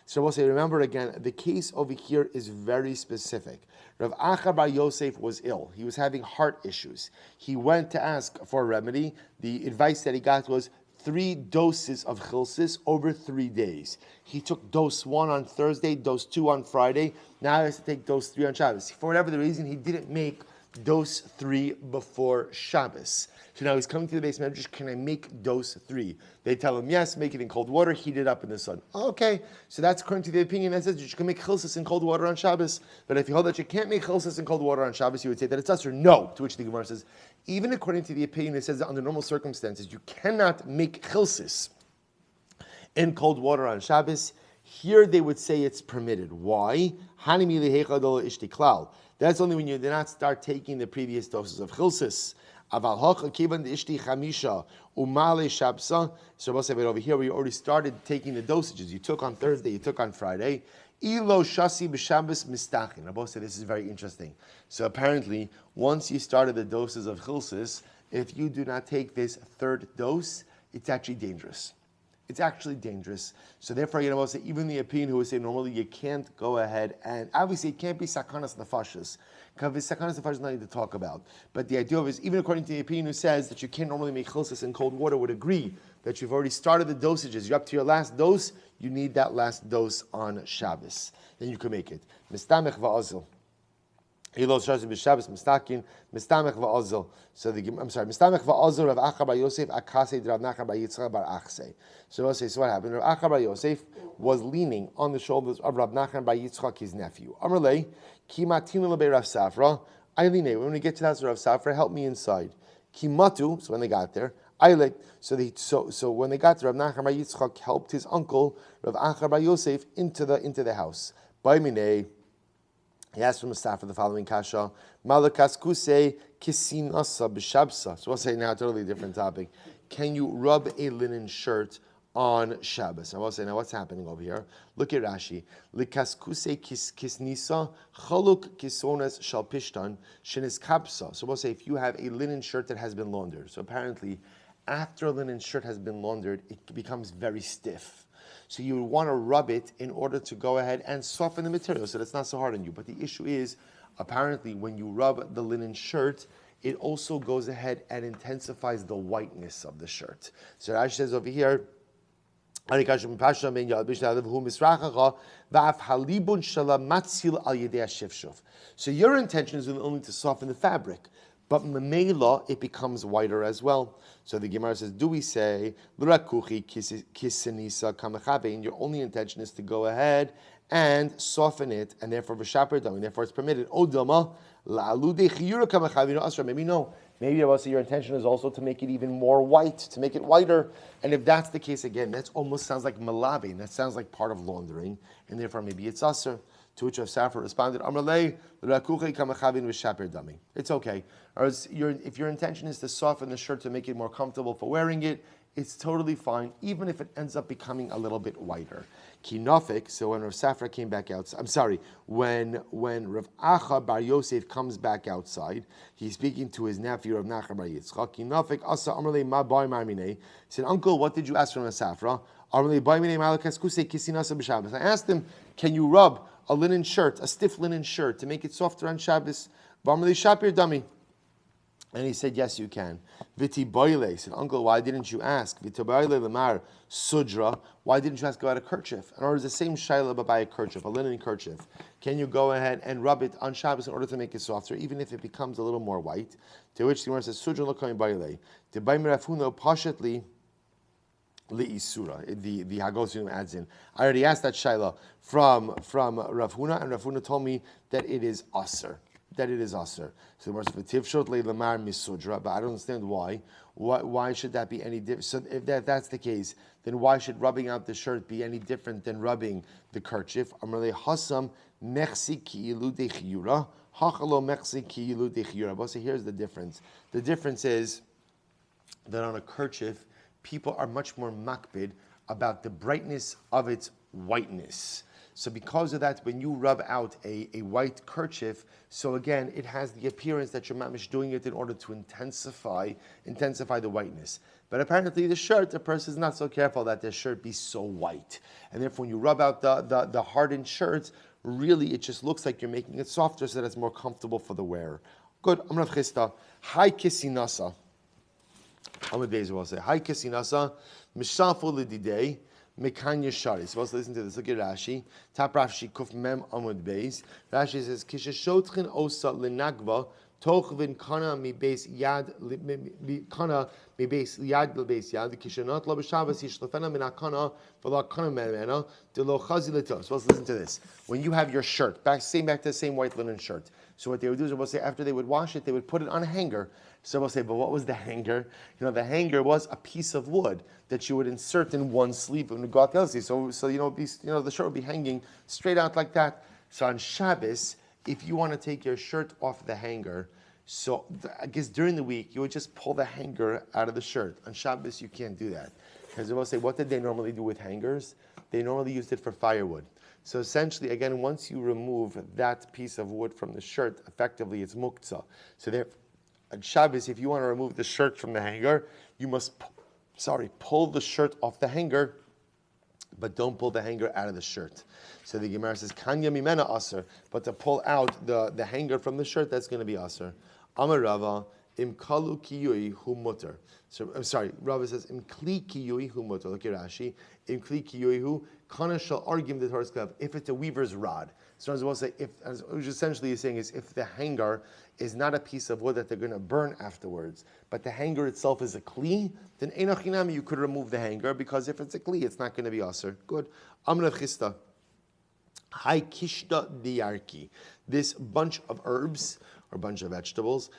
So we'll say, remember again, the case over here is very specific. Rav Acha bar Yosef was ill. He was having heart issues. He went to ask for a remedy. The advice that he got was 3 doses of chilsis over 3 days. He took dose 1 on Thursday, dose 2 on Friday. Now he has to take dose 3 on Shabbos. For whatever the reason, he didn't make dose 3 before Shabbos. So now he's coming to the base medrash, can I make dose 3? They tell him, yes, make it in cold water, heat it up in the sun. Okay, so that's according to the opinion that says you can make chilsis in cold water on Shabbos. But if you hold that you can't make chilsis in cold water on Shabbos, you would say that it's us or no. To which the Gemara says, even according to the opinion that says that under normal circumstances, you cannot make chilsis in cold water on Shabbos, here they would say it's permitted. Why? That's only when you did not start taking the previous doses of chilsis. Aval hocha kivan ishti chamisha umale shabsa. So we'll say, but over here we already started taking the dosages. You took on Thursday, you took on Friday. Ilo shasi b'Shabbos mistachin. Rabbi said this is very interesting. So apparently, once you started the doses of chilsis, if you do not take this third dose, it's actually dangerous. It's actually dangerous. So therefore, Rabbi said, even the opinion who would say normally you can't go ahead and obviously it can't be sakanas nefashos. Because sakanas nefashos is nothing to talk about. But the idea of it is, even according to the opinion who says that you can't normally make chilsis in cold water, would agree that you've already started the dosages. You're up to your last dose. You need that last dose on Shabbos. Then you can make it. Mistamech va'azil. Hilos Shabbos b'Shabbos mistakin mistamech va'azil. So mistamech va'azil Rav Acha bar Yosef akasei Rav Nachman bar Yitzchak bar Achsei. So we'll say, so what happened? Rav Acha bar Yosef was leaning on the shoulders of Rav Nachman bar Yitzchak, his nephew. Amrlei kimatinu lebei Rav Safra. Eilinei, when we get to the house of Rav Safra, help me inside. Kimatu. So when they got there. So when they got to Rav Nachman bar Yitzchak, helped his uncle Rav Acha bar Yosef into the house. Baiminei, he asked from the staff for the following kasha: Malakas kuse kisinasa b'shabsa. So we'll say now a totally different topic. Can you rub a linen shirt on Shabbos? I will say now what's happening over here. Look at Rashi. Likas kuse kisnisa chaluk kisones shal pishtan shenis kapsa. So we'll say if you have a linen shirt that has been laundered. So apparently, after a linen shirt has been laundered, it becomes very stiff. So you would want to rub it in order to go ahead and soften the material so that's not so hard on you. But the issue is, apparently, when you rub the linen shirt, it also goes ahead and intensifies the whiteness of the shirt. So Rashi says over here, so your intention is only to soften the fabric, but memela it becomes whiter as well. So the Gemara says, do we say your only intention is to go ahead and soften it, and therefore therefore it's permitted. Maybe no. Maybe also your intention is also to make it even more white, to make it whiter. And if that's the case, again, that almost sounds like malabin. That sounds like part of laundering, and therefore maybe it's aser. To which Rav Safra responded, it's okay. Or if your intention is to soften the shirt to make it more comfortable for wearing it, it's totally fine, even if it ends up becoming a little bit whiter. Kinofik, so when Rav Safra came back out, when Rav Acha bar Yosef comes back outside, he's speaking to his nephew Rav Nachman bar Yitzchak. Kinofik asa amrle ma bai marmine. He said, Uncle, what did you ask from Rav Safra? I asked him, can you rub a linen shirt, a stiff linen shirt, to make it softer on Shabbos? And he said, yes, you can. Viti boile, said, Uncle, why didn't you ask? Viti boile lemar sudra, why didn't you ask about a kerchief? In other words, the same shaila, but by a kerchief, a linen kerchief. Can you go ahead and rub it on Shabbos in order to make it softer, even if it becomes a little more white? To which the Gemara says, sudra lo koyin boile. To bay mirafuno pashatli Isura. The Hagosium adds in. I already asked that shaila from Rav Huna, and Rav Huna told me that it is aser. So but I don't understand why. Why should that be any different? So if that's the case, then why should rubbing out the shirt be any different than rubbing the kerchief? Hasam mechsi ki'ilu dechiyura. Hachalo mechsi ki'ilu dechiyura. But so here's the difference. The difference is that on a kerchief, people are much more makbid about the brightness of its whiteness. So because of that, when you rub out a white kerchief, so again, it has the appearance that you're mamish doing it in order to intensify the whiteness. But apparently the shirt, the person is not so careful that their shirt be so white. And therefore when you rub out the hardened shirts, really it just looks like you're making it softer so that it's more comfortable for the wearer. Good. Amrav Chista. Hi Kisinasa. Amud Beis will say, Hi Kasinasa, Mishafu Lididei, Mekanya Shari. Supposed to listen to this. Look at Rashi. Tap Rashi Kuf Mem Amud Beis. Rashi says, Kishashotchin Osa Linagva, Tochvin Kana mi Beis Yad Kana mi Beis Yad Beis Yad, Kishanot Lo B'Shabbos Yishlefena Min HaKana V'La Kana Memena D'Lo Chazi L'To. Supposed to listen to this. When you have your shirt, back to the same white linen shirt. So what they would do is, we'll say, after they would wash it, they would put it on a hanger. So we'll say, but what was the hanger? The hanger was a piece of wood that you would insert in one sleeve and would go out the other sleeve. So the shirt would be hanging straight out like that. So on Shabbos, if you want to take your shirt off the hanger, so I guess during the week you would just pull the hanger out of the shirt. On Shabbos you can't do that, because we'll say, what did they normally do with hangers? They normally used it for firewood. So essentially, again, once you remove that piece of wood from the shirt, effectively it's muktzah. So there, on Shabbos, if you want to remove the shirt from the hanger, you must, pull the shirt off the hanger, but don't pull the hanger out of the shirt. So the Gemara says, Kanya mimena aser, but to pull out the hanger from the shirt, that's going to be aser. Amar Rava, im kalu kiyui hu mutter. So I'm sorry, Rava says, im kli kiyui hu mutter. Look at Rashi. Im kli kiyui hu, kana shall argue the Torah's club, if it's a weaver's rod. So as well say, which essentially is saying is, if the hanger is not a piece of wood that they're going to burn afterwards, but the hanger itself is a kli, then einachinami, you could remove the hanger, because if it's a kli, it's not going to be aser. Good. Amr Chista. Hai kishta diyarki. This bunch of herbs or bunch of vegetables.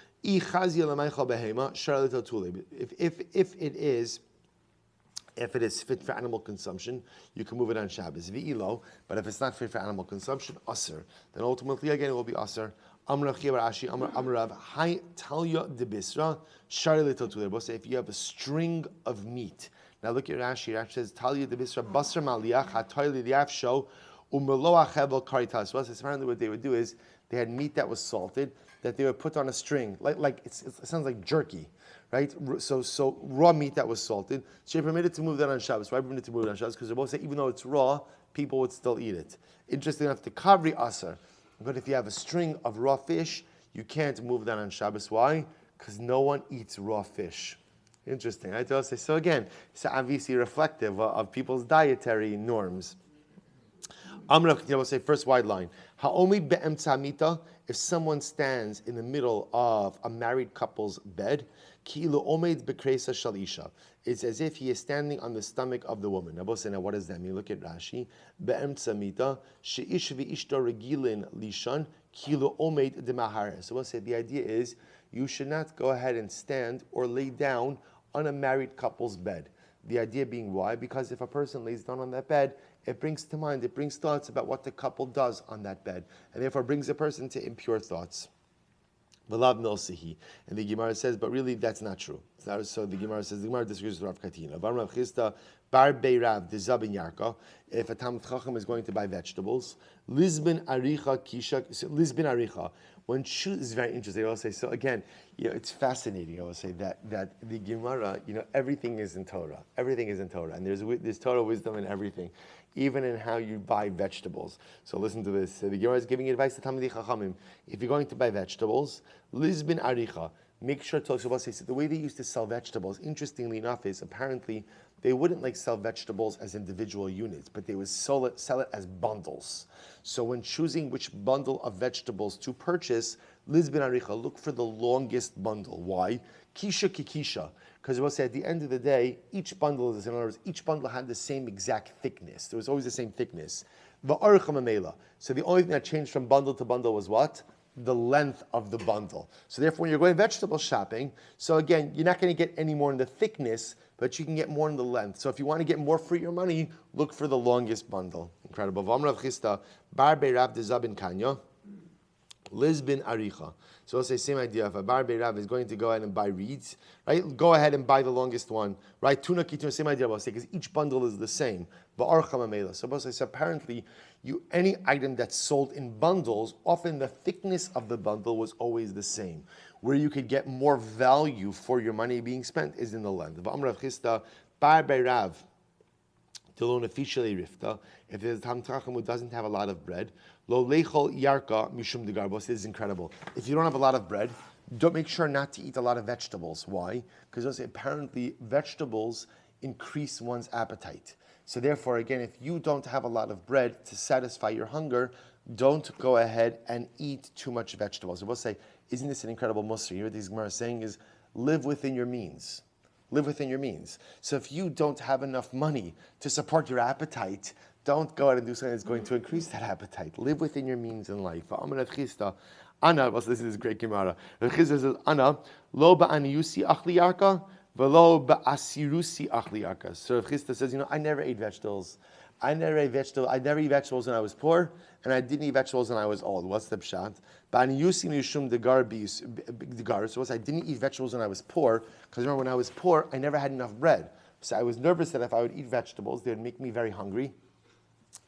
If it is fit for animal consumption, you can move it on Shabbos. V'ilo, but if it's not fit for animal consumption, aser. Then ultimately again it will be aser. Amrav, hai talya de bisra, shari l'totule. If you have a string of meat. Now look at Rashi. Rashi says talya de bisra basar maliach hatoyli liafsho umeloach hevel karitas. So apparently what they would do is they had meat that was salted that they would put on a string, it sounds like jerky. Right? So raw meat that was salted. So you're permitted to move that on Shabbos. Why permitted to move it on Shabbos? Because they're both say even though it's raw, people would still eat it. Interesting enough, the kavri aser. But if you have a string of raw fish, you can't move that on Shabbos. Why? Because no one eats raw fish. Interesting. I say so again. It's obviously reflective of people's dietary norms. Amr will say first wide line. Ha'omi be'emtza mita. If someone stands in the middle of a married couple's bed, ki'ilu omed bekresa shalisha. It's as if he is standing on the stomach of the woman. Now, what does that mean? Look at Rashi. Be'emtza mita she'ish v'ishto regilin lishan ki'ilu omed demahare. So we'll say the idea is you should not go ahead and stand or lay down on a married couple's bed. The idea being why? Because if a person lays down on that bed, it brings thoughts about what the couple does on that bed, and therefore brings a person to impure thoughts. V'lav milsihi. And the Gemara says, but really that's not true. So the Gemara says, the Gemara disagrees with Rav Katina. Rav Chisda, bar beirav dezabin yarka. If a Talmid Chacham is going to buy vegetables, Lisbon aricha kisha. Lisbon aricha. When this is very interesting. I will say so again. It's fascinating. I will say that the Gemara, everything is in Torah. Everything is in Torah, and there's Torah wisdom in everything, even in how you buy vegetables. So listen to this. The Gemara is giving advice to Talmidei Chachamim. If you're going to buy vegetables, Lisbon aricha. Make sure to. So the way they used to sell vegetables, interestingly enough, is apparently they wouldn't sell vegetables as individual units, but they would sell it as bundles. So when choosing which bundle of vegetables to purchase, Lisbon Aricha, look for the longest bundle. Why? Kisha kikisha. Because we'll say at the end of the day, each bundle is, in other words, each bundle had the same exact thickness. There was always the same thickness. So the only thing that changed from bundle to bundle was what? The length of the bundle. So therefore, when you're going vegetable shopping, so again, you're not going to get any more in the thickness, but you can get more in the length. So if you want to get more for your money, look for the longest bundle. Incredible. V'amrav Chista, bar beirav dezabin kanya, Lisbon aricha. So we'll say same idea. If a bar beirav is going to go ahead and buy reeds, right? Go ahead and buy the longest one, right? Tuna kituna, same idea. We'll say because each bundle is the same. So we'll say apparently, any item that's sold in bundles, often the thickness of the bundle was always the same. Where you could get more value for your money being spent is in the length. V'amrav Chista, bar beirav. If there's a Talmid Chacham who doesn't have a lot of bread, lo leichol yarka mishum degarbo. This is incredible. If you don't have a lot of bread, Don't make sure not to eat a lot of vegetables. Why? Because apparently vegetables increase one's appetite. So therefore, again, if you don't have a lot of bread to satisfy your hunger, don't go ahead and eat too much vegetables. We'll say, isn't this an incredible mussar? You know what these Gemara is saying is, live within your means. Live within your means. So if you don't have enough money to support your appetite, don't go out and do something that's going to increase that appetite. Live within your means in life. Anna, well, this is great Gemara. Rav Chisda says, Anna, lo ba'aniyusi achli yarka, velo ba'asirusi achli yarka. So Rav Chisda says, I never ate vegetables. I never eat vegetables when I was poor, and I didn't eat vegetables when I was old. What's the pshat? Ba'aniyusi mishum degar. So I didn't eat vegetables when I was poor, because remember when I was poor, I never had enough bread. So I was nervous that if I would eat vegetables, they would make me very hungry.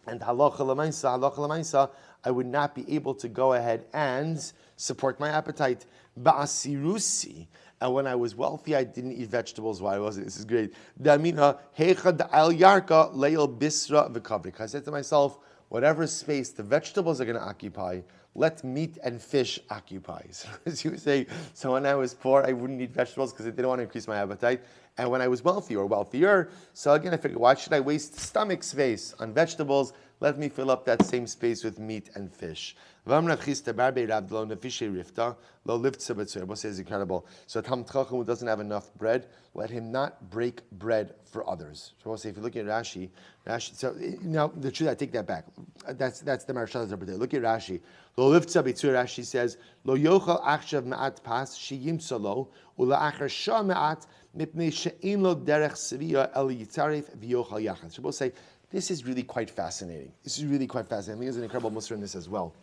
And halacha l'maisa, I would not be able to go ahead and support my appetite. Ba'asirusi. And when I was wealthy, I didn't eat vegetables. Why was it? This is great. Damina heicha da'al yarka leil bisra v'kavrik. I said to myself, whatever space the vegetables are going to occupy, let meat and fish occupy. So as you say, so when I was poor, I wouldn't eat vegetables because I didn't want to increase my appetite. And when I was wealthy or wealthier, so again, I figured, why should I waste stomach space on vegetables? Let me fill up that same space with meat and fish. What says is incredible. So Tam Tchacham who doesn't have enough bread, let him not break bread for others. So we'll say if you look at Rashi, so now the truth, I take that back. That's the Maharshal interpretation. Look at Rashi. Lo livtza b'tzur, Rashi says, Lo yochal achshav ma'at pas sheyim salo ula achar shah ma'at mipnei she'in lo derech sriya el yitarif v'yochal yachad. So we'll say this is really quite fascinating. This is really quite fascinating. I think there's an incredible mussar in this as well.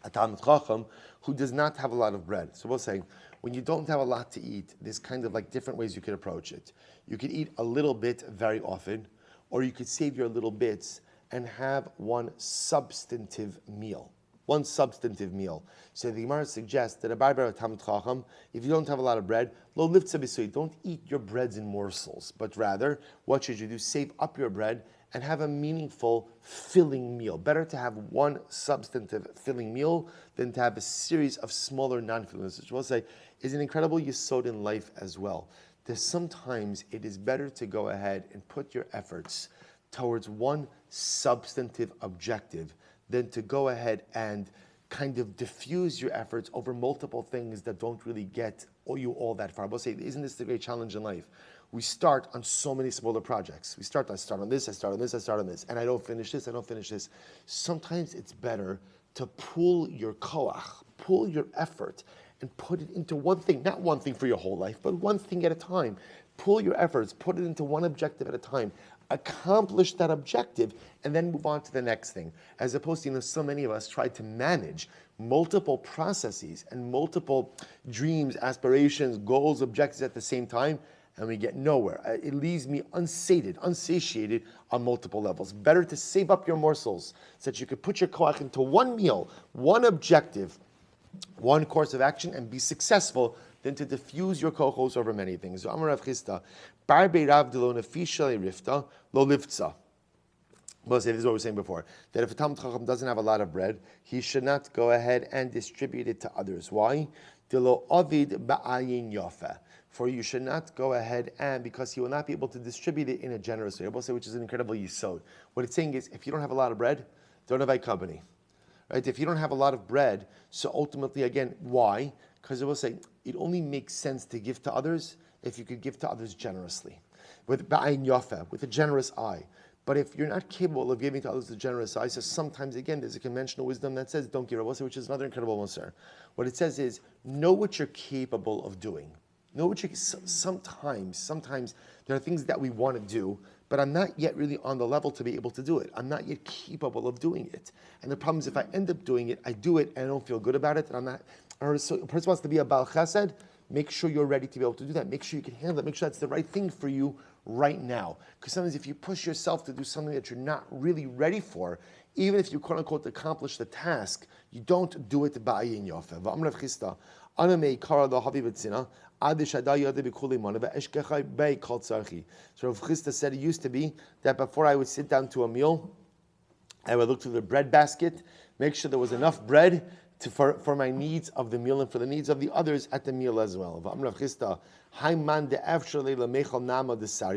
A Talmid Chacham who does not have a lot of bread. So we'll say, when you don't have a lot to eat, there's kind of like different ways you could approach it. You could eat a little bit very often, or you could save your little bits and have one substantive meal. One substantive meal. So the Gemara suggests that a Talmid Chacham, if you don't have a lot of bread, lo livtza b'sui, don't eat your breads in morsels, but rather, what should you do? Save up your bread and have a meaningful, filling meal. Better to have one substantive filling meal than to have a series of smaller non-filling meals, which we'll say is an incredible yesod in life as well. That sometimes it is better to go ahead and put your efforts towards one substantive objective than to go ahead and kind of diffuse your efforts over multiple things that don't really get you all that far. We'll say, isn't this the great challenge in life? We start on so many smaller projects. I start on this, I start on this, and I don't finish this. Sometimes it's better to pull your koach, pull your effort, and put it into one thing, not one thing for your whole life, but one thing at a time. Pull your efforts, put it into one objective at a time, accomplish that objective, and then move on to the next thing. As opposed to, so many of us try to manage multiple processes and multiple dreams, aspirations, goals, objectives at the same time, and we get nowhere. It leaves me unsatiated on multiple levels. Better to save up your morsels so that you could put your koach into one meal, one objective, one course of action, and be successful than to diffuse your kochos over many things. Amar Rav Chisda, bar beirav delo nefisha rifta lo livtza. Well, this is what we were saying before, that if a Talmid Chacham doesn't have a lot of bread, he should not go ahead and distribute it to others. Why? Delo avid ba'ayin yofa. For you should not go ahead and, because he will not be able to distribute it in a generous way, which is an incredible yisod. What it's saying is, if you don't have a lot of bread, don't invite company. Right? If you don't have a lot of bread, so ultimately, again, why? Because it will say, it only makes sense to give to others if you could give to others generously. With ba'ayin yofa, with a generous eye. But if you're not capable of giving to others a generous eye, so sometimes, again, there's a conventional wisdom that says, don't give, which is another incredible mussar. What it says is, know what you're capable of doing. Sometimes there are things that we want to do, but I'm not yet really on the level to be able to do it. I'm not yet capable of doing it. And the problem is, if I end up doing it, I do it and I don't feel good about it, and I'm not. Or so a person wants to be a Baal Chesed, make sure you're ready to be able to do that. Make sure you can handle it. Make sure that's the right thing for you right now. Because sometimes if you push yourself to do something that you're not really ready for, even if you quote unquote accomplish the task, you don't do it ba'ayin yofa. V'amar Rav Chisda, ana meikara lo havi b'tzina. So Rav Chisda said it used to be that before I would sit down to a meal, I would look through the bread basket, make sure there was enough bread for my needs of the meal and for the needs of the others at the meal as well. Rav Chisda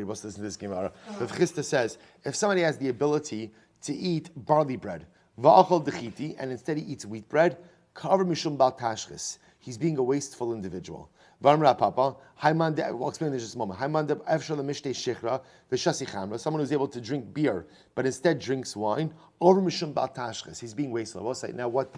listen to this Gemara. Rav Chisda says, if somebody has the ability to eat barley bread, and instead he eats wheat bread, he's being a wasteful individual. We'll explain this in just a moment. Someone who's able to drink beer, but instead drinks wine, he's being wasteful. We'll say, now what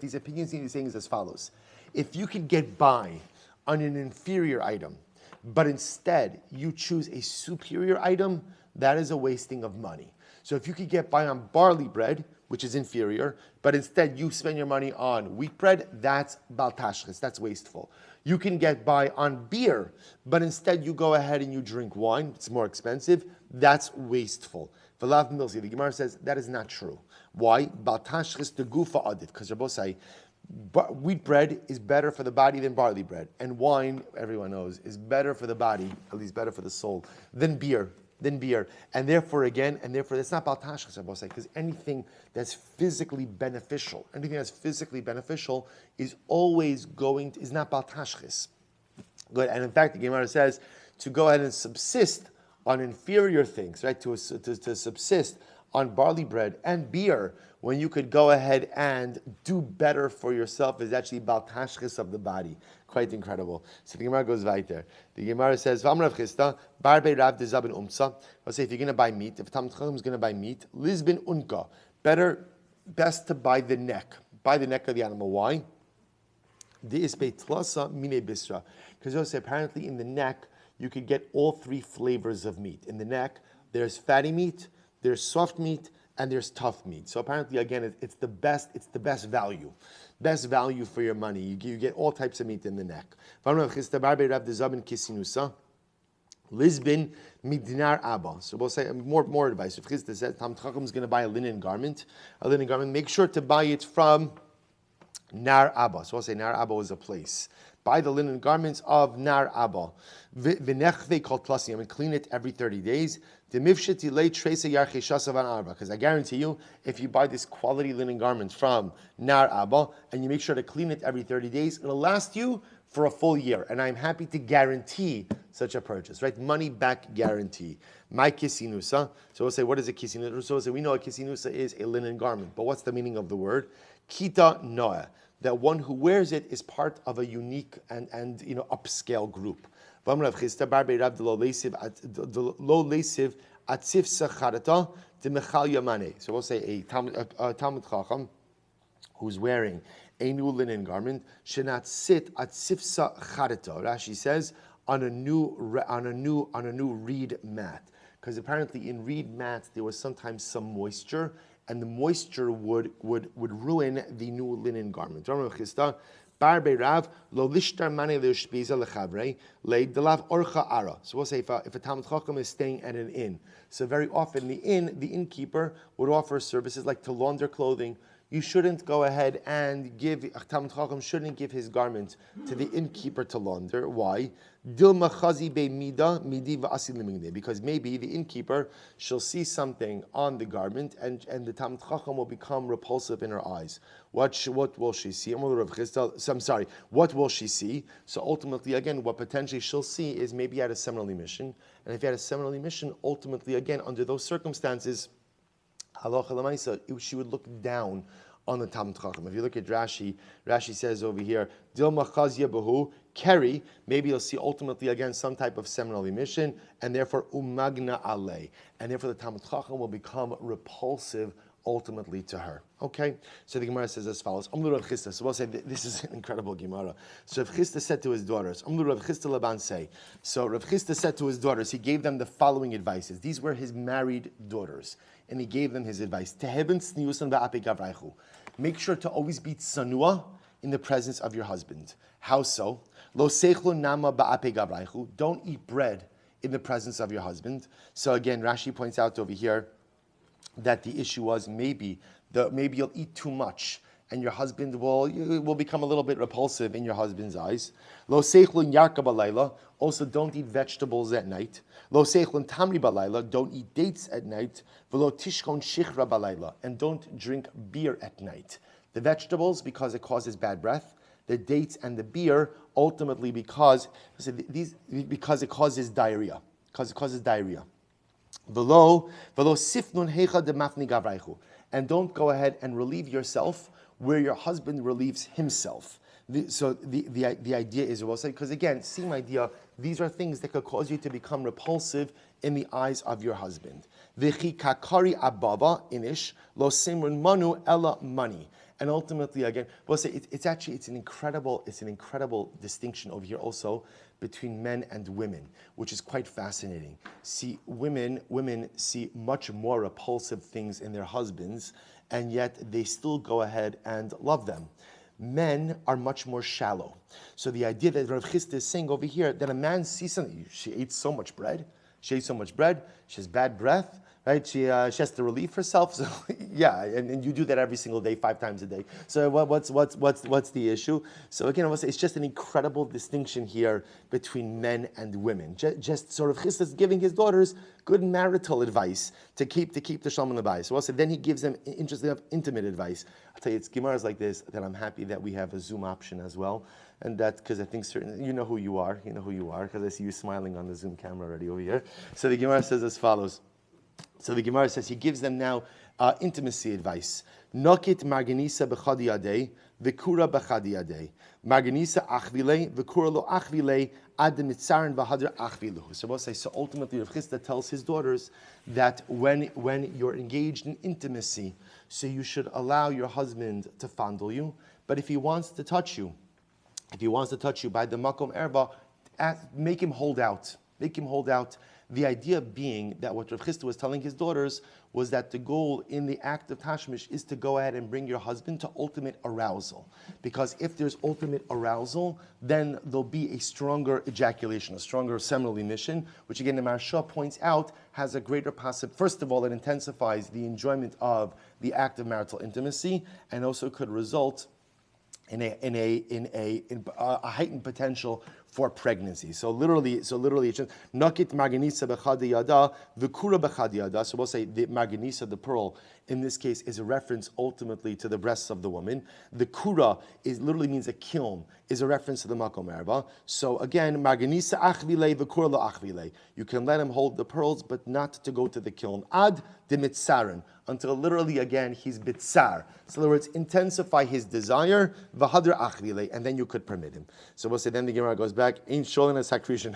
these opinions seem to be saying is as follows. If you can get by on an inferior item, but instead you choose a superior item, that is a wasting of money. So if you could get by on barley bread, which is inferior, but instead you spend your money on wheat bread, that's bal tashchis, that's wasteful. You can get by on beer, but instead you go ahead and you drink wine, it's more expensive, that's wasteful. V'lav milzi, the Gemara says that is not true. Why? Bal tashchis de gufa adit, because Rabbi say, wheat bread is better for the body than barley bread, and wine, everyone knows, is better for the body, at least better for the soul, than beer. And therefore that's not bal tashchis, because anything that's physically beneficial, is always is not bal tashchis. Good, and in fact, the Gemara says to go ahead and subsist on inferior things, right? To subsist on barley bread and beer, when you could go ahead and do better for yourself, is actually bal tashchis of the body. Quite incredible. So the Gemara goes right there. The Gemara says, let's say if you're going to buy meat, if Talmid Chacham is going to buy meat, Lisbin unka, best to buy the neck of the animal. Why? Because apparently in the neck, you could get all three flavors of meat. In the neck, there's fatty meat, there's soft meat, and there's tough meat. So apparently, again, it's the best value. Best value for your money. You get all types of meat in the neck. Lisbon midnar abba. So we'll say more advice. If Chisda says Talmid Chacham is going to buy a linen garment, make sure to buy it from Nar Abba. So we'll say Nar Abba is a place. Buy the linen garments of Nar Abba. V'nechve kol tlasim, and clean it every 30 days. Because I guarantee you, if you buy this quality linen garment from Nar Abba and you make sure to clean it every 30 days, it'll last you for a full year. And I'm happy to guarantee such a purchase, right? Money back guarantee. My kisinusa. So we'll say, what is a kisinusa? So we'll say, we know a kisinusa is a linen garment. But what's the meaning of the word? Kita noah. That one who wears it is part of a unique and upscale group. So we'll say a Talmid Chacham who's wearing a new linen garment should not sit at sifsa charata. Rashi says on a new reed mat, because apparently in reed mats there was sometimes some moisture, and the moisture would ruin the new linen garment. So we'll say if a Talmid Chacham is staying at an inn, so very often the innkeeper would offer services like to launder clothing. You shouldn't go ahead and Talmid Chacham shouldn't give his garment to the innkeeper to launder. Why? Because maybe the innkeeper shall see something on the garment and the Talmid Chacham will become repulsive in her eyes. What will she see? What will she see? So ultimately, again, what potentially she'll see is maybe at a seminal emission. And if you had a seminal emission, ultimately, again, under those circumstances, halacha l'maisa, she would look down on the Talmid Chacham. If you look at Rashi says over here, Dilma chazya bahu, carry, maybe you'll see ultimately again some type of seminal emission, and therefore umagna alei, and therefore the Talmid Chacham will become repulsive ultimately to her. Okay? So the Gemara says as follows. So we'll say this is an incredible Gemara. So Rav Chisda said to his daughters, Rav Chisda Laban say. So Rav Chisda said to his daughters, he gave them the following advices. These were his married daughters. And he gave them his advice. Make sure to always be tsanua in the presence of your husband. How so? Don't eat bread in the presence of your husband. So again, Rashi points out over here that the issue was maybe you'll eat too much and your husband will become a little bit repulsive in your husband's eyes. Lo seichlun yarka balayla. Also, don't eat vegetables at night. Lo seichlun tamri balayla. Don't eat dates at night. V'lo tishkon shichra balayla. And don't drink beer at night. The vegetables, because it causes bad breath. The dates and the beer, ultimately because it causes diarrhea. Because it causes diarrhea. Velo sifnun heicha de mafni gavraichu. And don't go ahead and relieve yourself where your husband relieves himself. The idea is, we'll say, because again, same idea, these are things that could cause you to become repulsive in the eyes of your husband. V'chi kakari abava inish lo simrun manu ella money. And ultimately, again, we'll say it's an incredible distinction over here also between men and women, which is quite fascinating. See, women see much more repulsive things in their husbands, and yet they still go ahead and love them. Men are much more shallow. So the idea that Rav Chisda is saying over here, that a man sees something, she ate so much bread, she has bad breath, right? She has to relieve herself. So yeah, and you do that every single day, 5 times a day. So what's the issue? So again, I will say it's just an incredible distinction here between men and women. Just sort of Chisda is giving his daughters good marital advice to keep the shalom in the bayis. So also then he gives them interesting enough intimate advice. I'll tell you, it's gemaras like this that I'm happy that we have a Zoom option as well. And that, because I think you know who you are, because I see you smiling on the Zoom camera already over here. So the Gemara says as follows. So the Gemara says he gives them now intimacy advice. Nokit marganisa b'chadi yadei, v'kura b'chadi yadei. Marganisa achvilei, v'kura lo achvilei, ad mitzarin v'hadr achviluhu. So we'll say, so ultimately Rav Chisda tells his daughters that when you're engaged in intimacy, so you should allow your husband to fondle you, but if he wants to touch you by the makom erba, make him hold out. The idea being that what Rav Chisda was telling his daughters was that the goal in the act of tashmish is to go ahead and bring your husband to ultimate arousal. Because if there's ultimate arousal, then there'll be a stronger ejaculation, a stronger seminal emission, which again the Maharsha points out has a greater possibility. First of all, it intensifies the enjoyment of the act of marital intimacy, and also could result in a heightened potential for pregnancy. So literally, it's just nakit marganisa b'chadi yada, v'kura b'chadi yada. So we'll say the marganisa, the pearl, in this case is a reference ultimately to the breasts of the woman. The kura literally means a kiln, is a reference to the makom erba. So again, marganisa achvile, v'kura lo achvile. You can let him hold the pearls, but not to go to the kiln. Ad de mitzarin, until literally again he's bitzar. So in other words, intensify his desire, v'hadr achvile, and then you could permit him. So we'll say then the Gemara goes back, ain't sholin as hakrishin.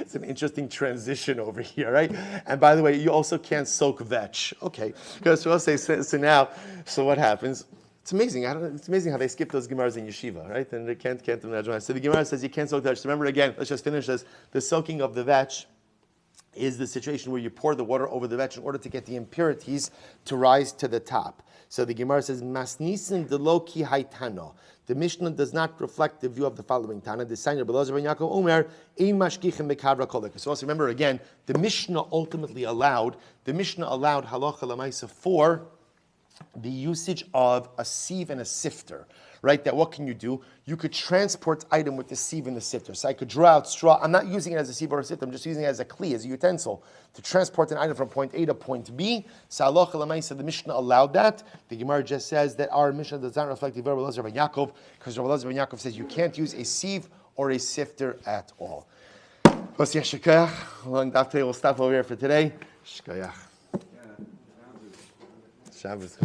It's an interesting transition over here, right? And by the way, you also can't soak vetch. Okay, because we'll say, so now, so what happens? It's amazing. It's amazing how they skip those Gemaras in yeshiva, right? And they can't imagine. So the Gemara says you can't soak the vetch. Remember again, let's just finish this. The soaking of the vetch is the situation where you pour the water over the vetch in order to get the impurities to rise to the top. So the Gemara says, Masnisin delo ki haitano. The Mishnah does not reflect the view of the following Tana. The sign of Belazar ben Yaakov Omer, ein mashgichim bekavra kolek. So also remember again, the Mishnah ultimately allowed halacha lamaisa for the usage of a sieve and a sifter, right? That what can you do? You could transport item with the sieve and the sifter. So I could draw out straw. I'm not using it as a sieve or a sifter. I'm just using it as a kli, as a utensil, to transport an item from point A to point B. So halacha l'maisa, the Mishnah allowed that. The Gemara just says that our Mishnah does not reflect the Rabbi Elazar ben Yaakov, because Rabbi Elazar ben Yaakov says you can't use a sieve or a sifter at all. Long daf today. We'll stop over here for today. Shkoyach. Shabbos.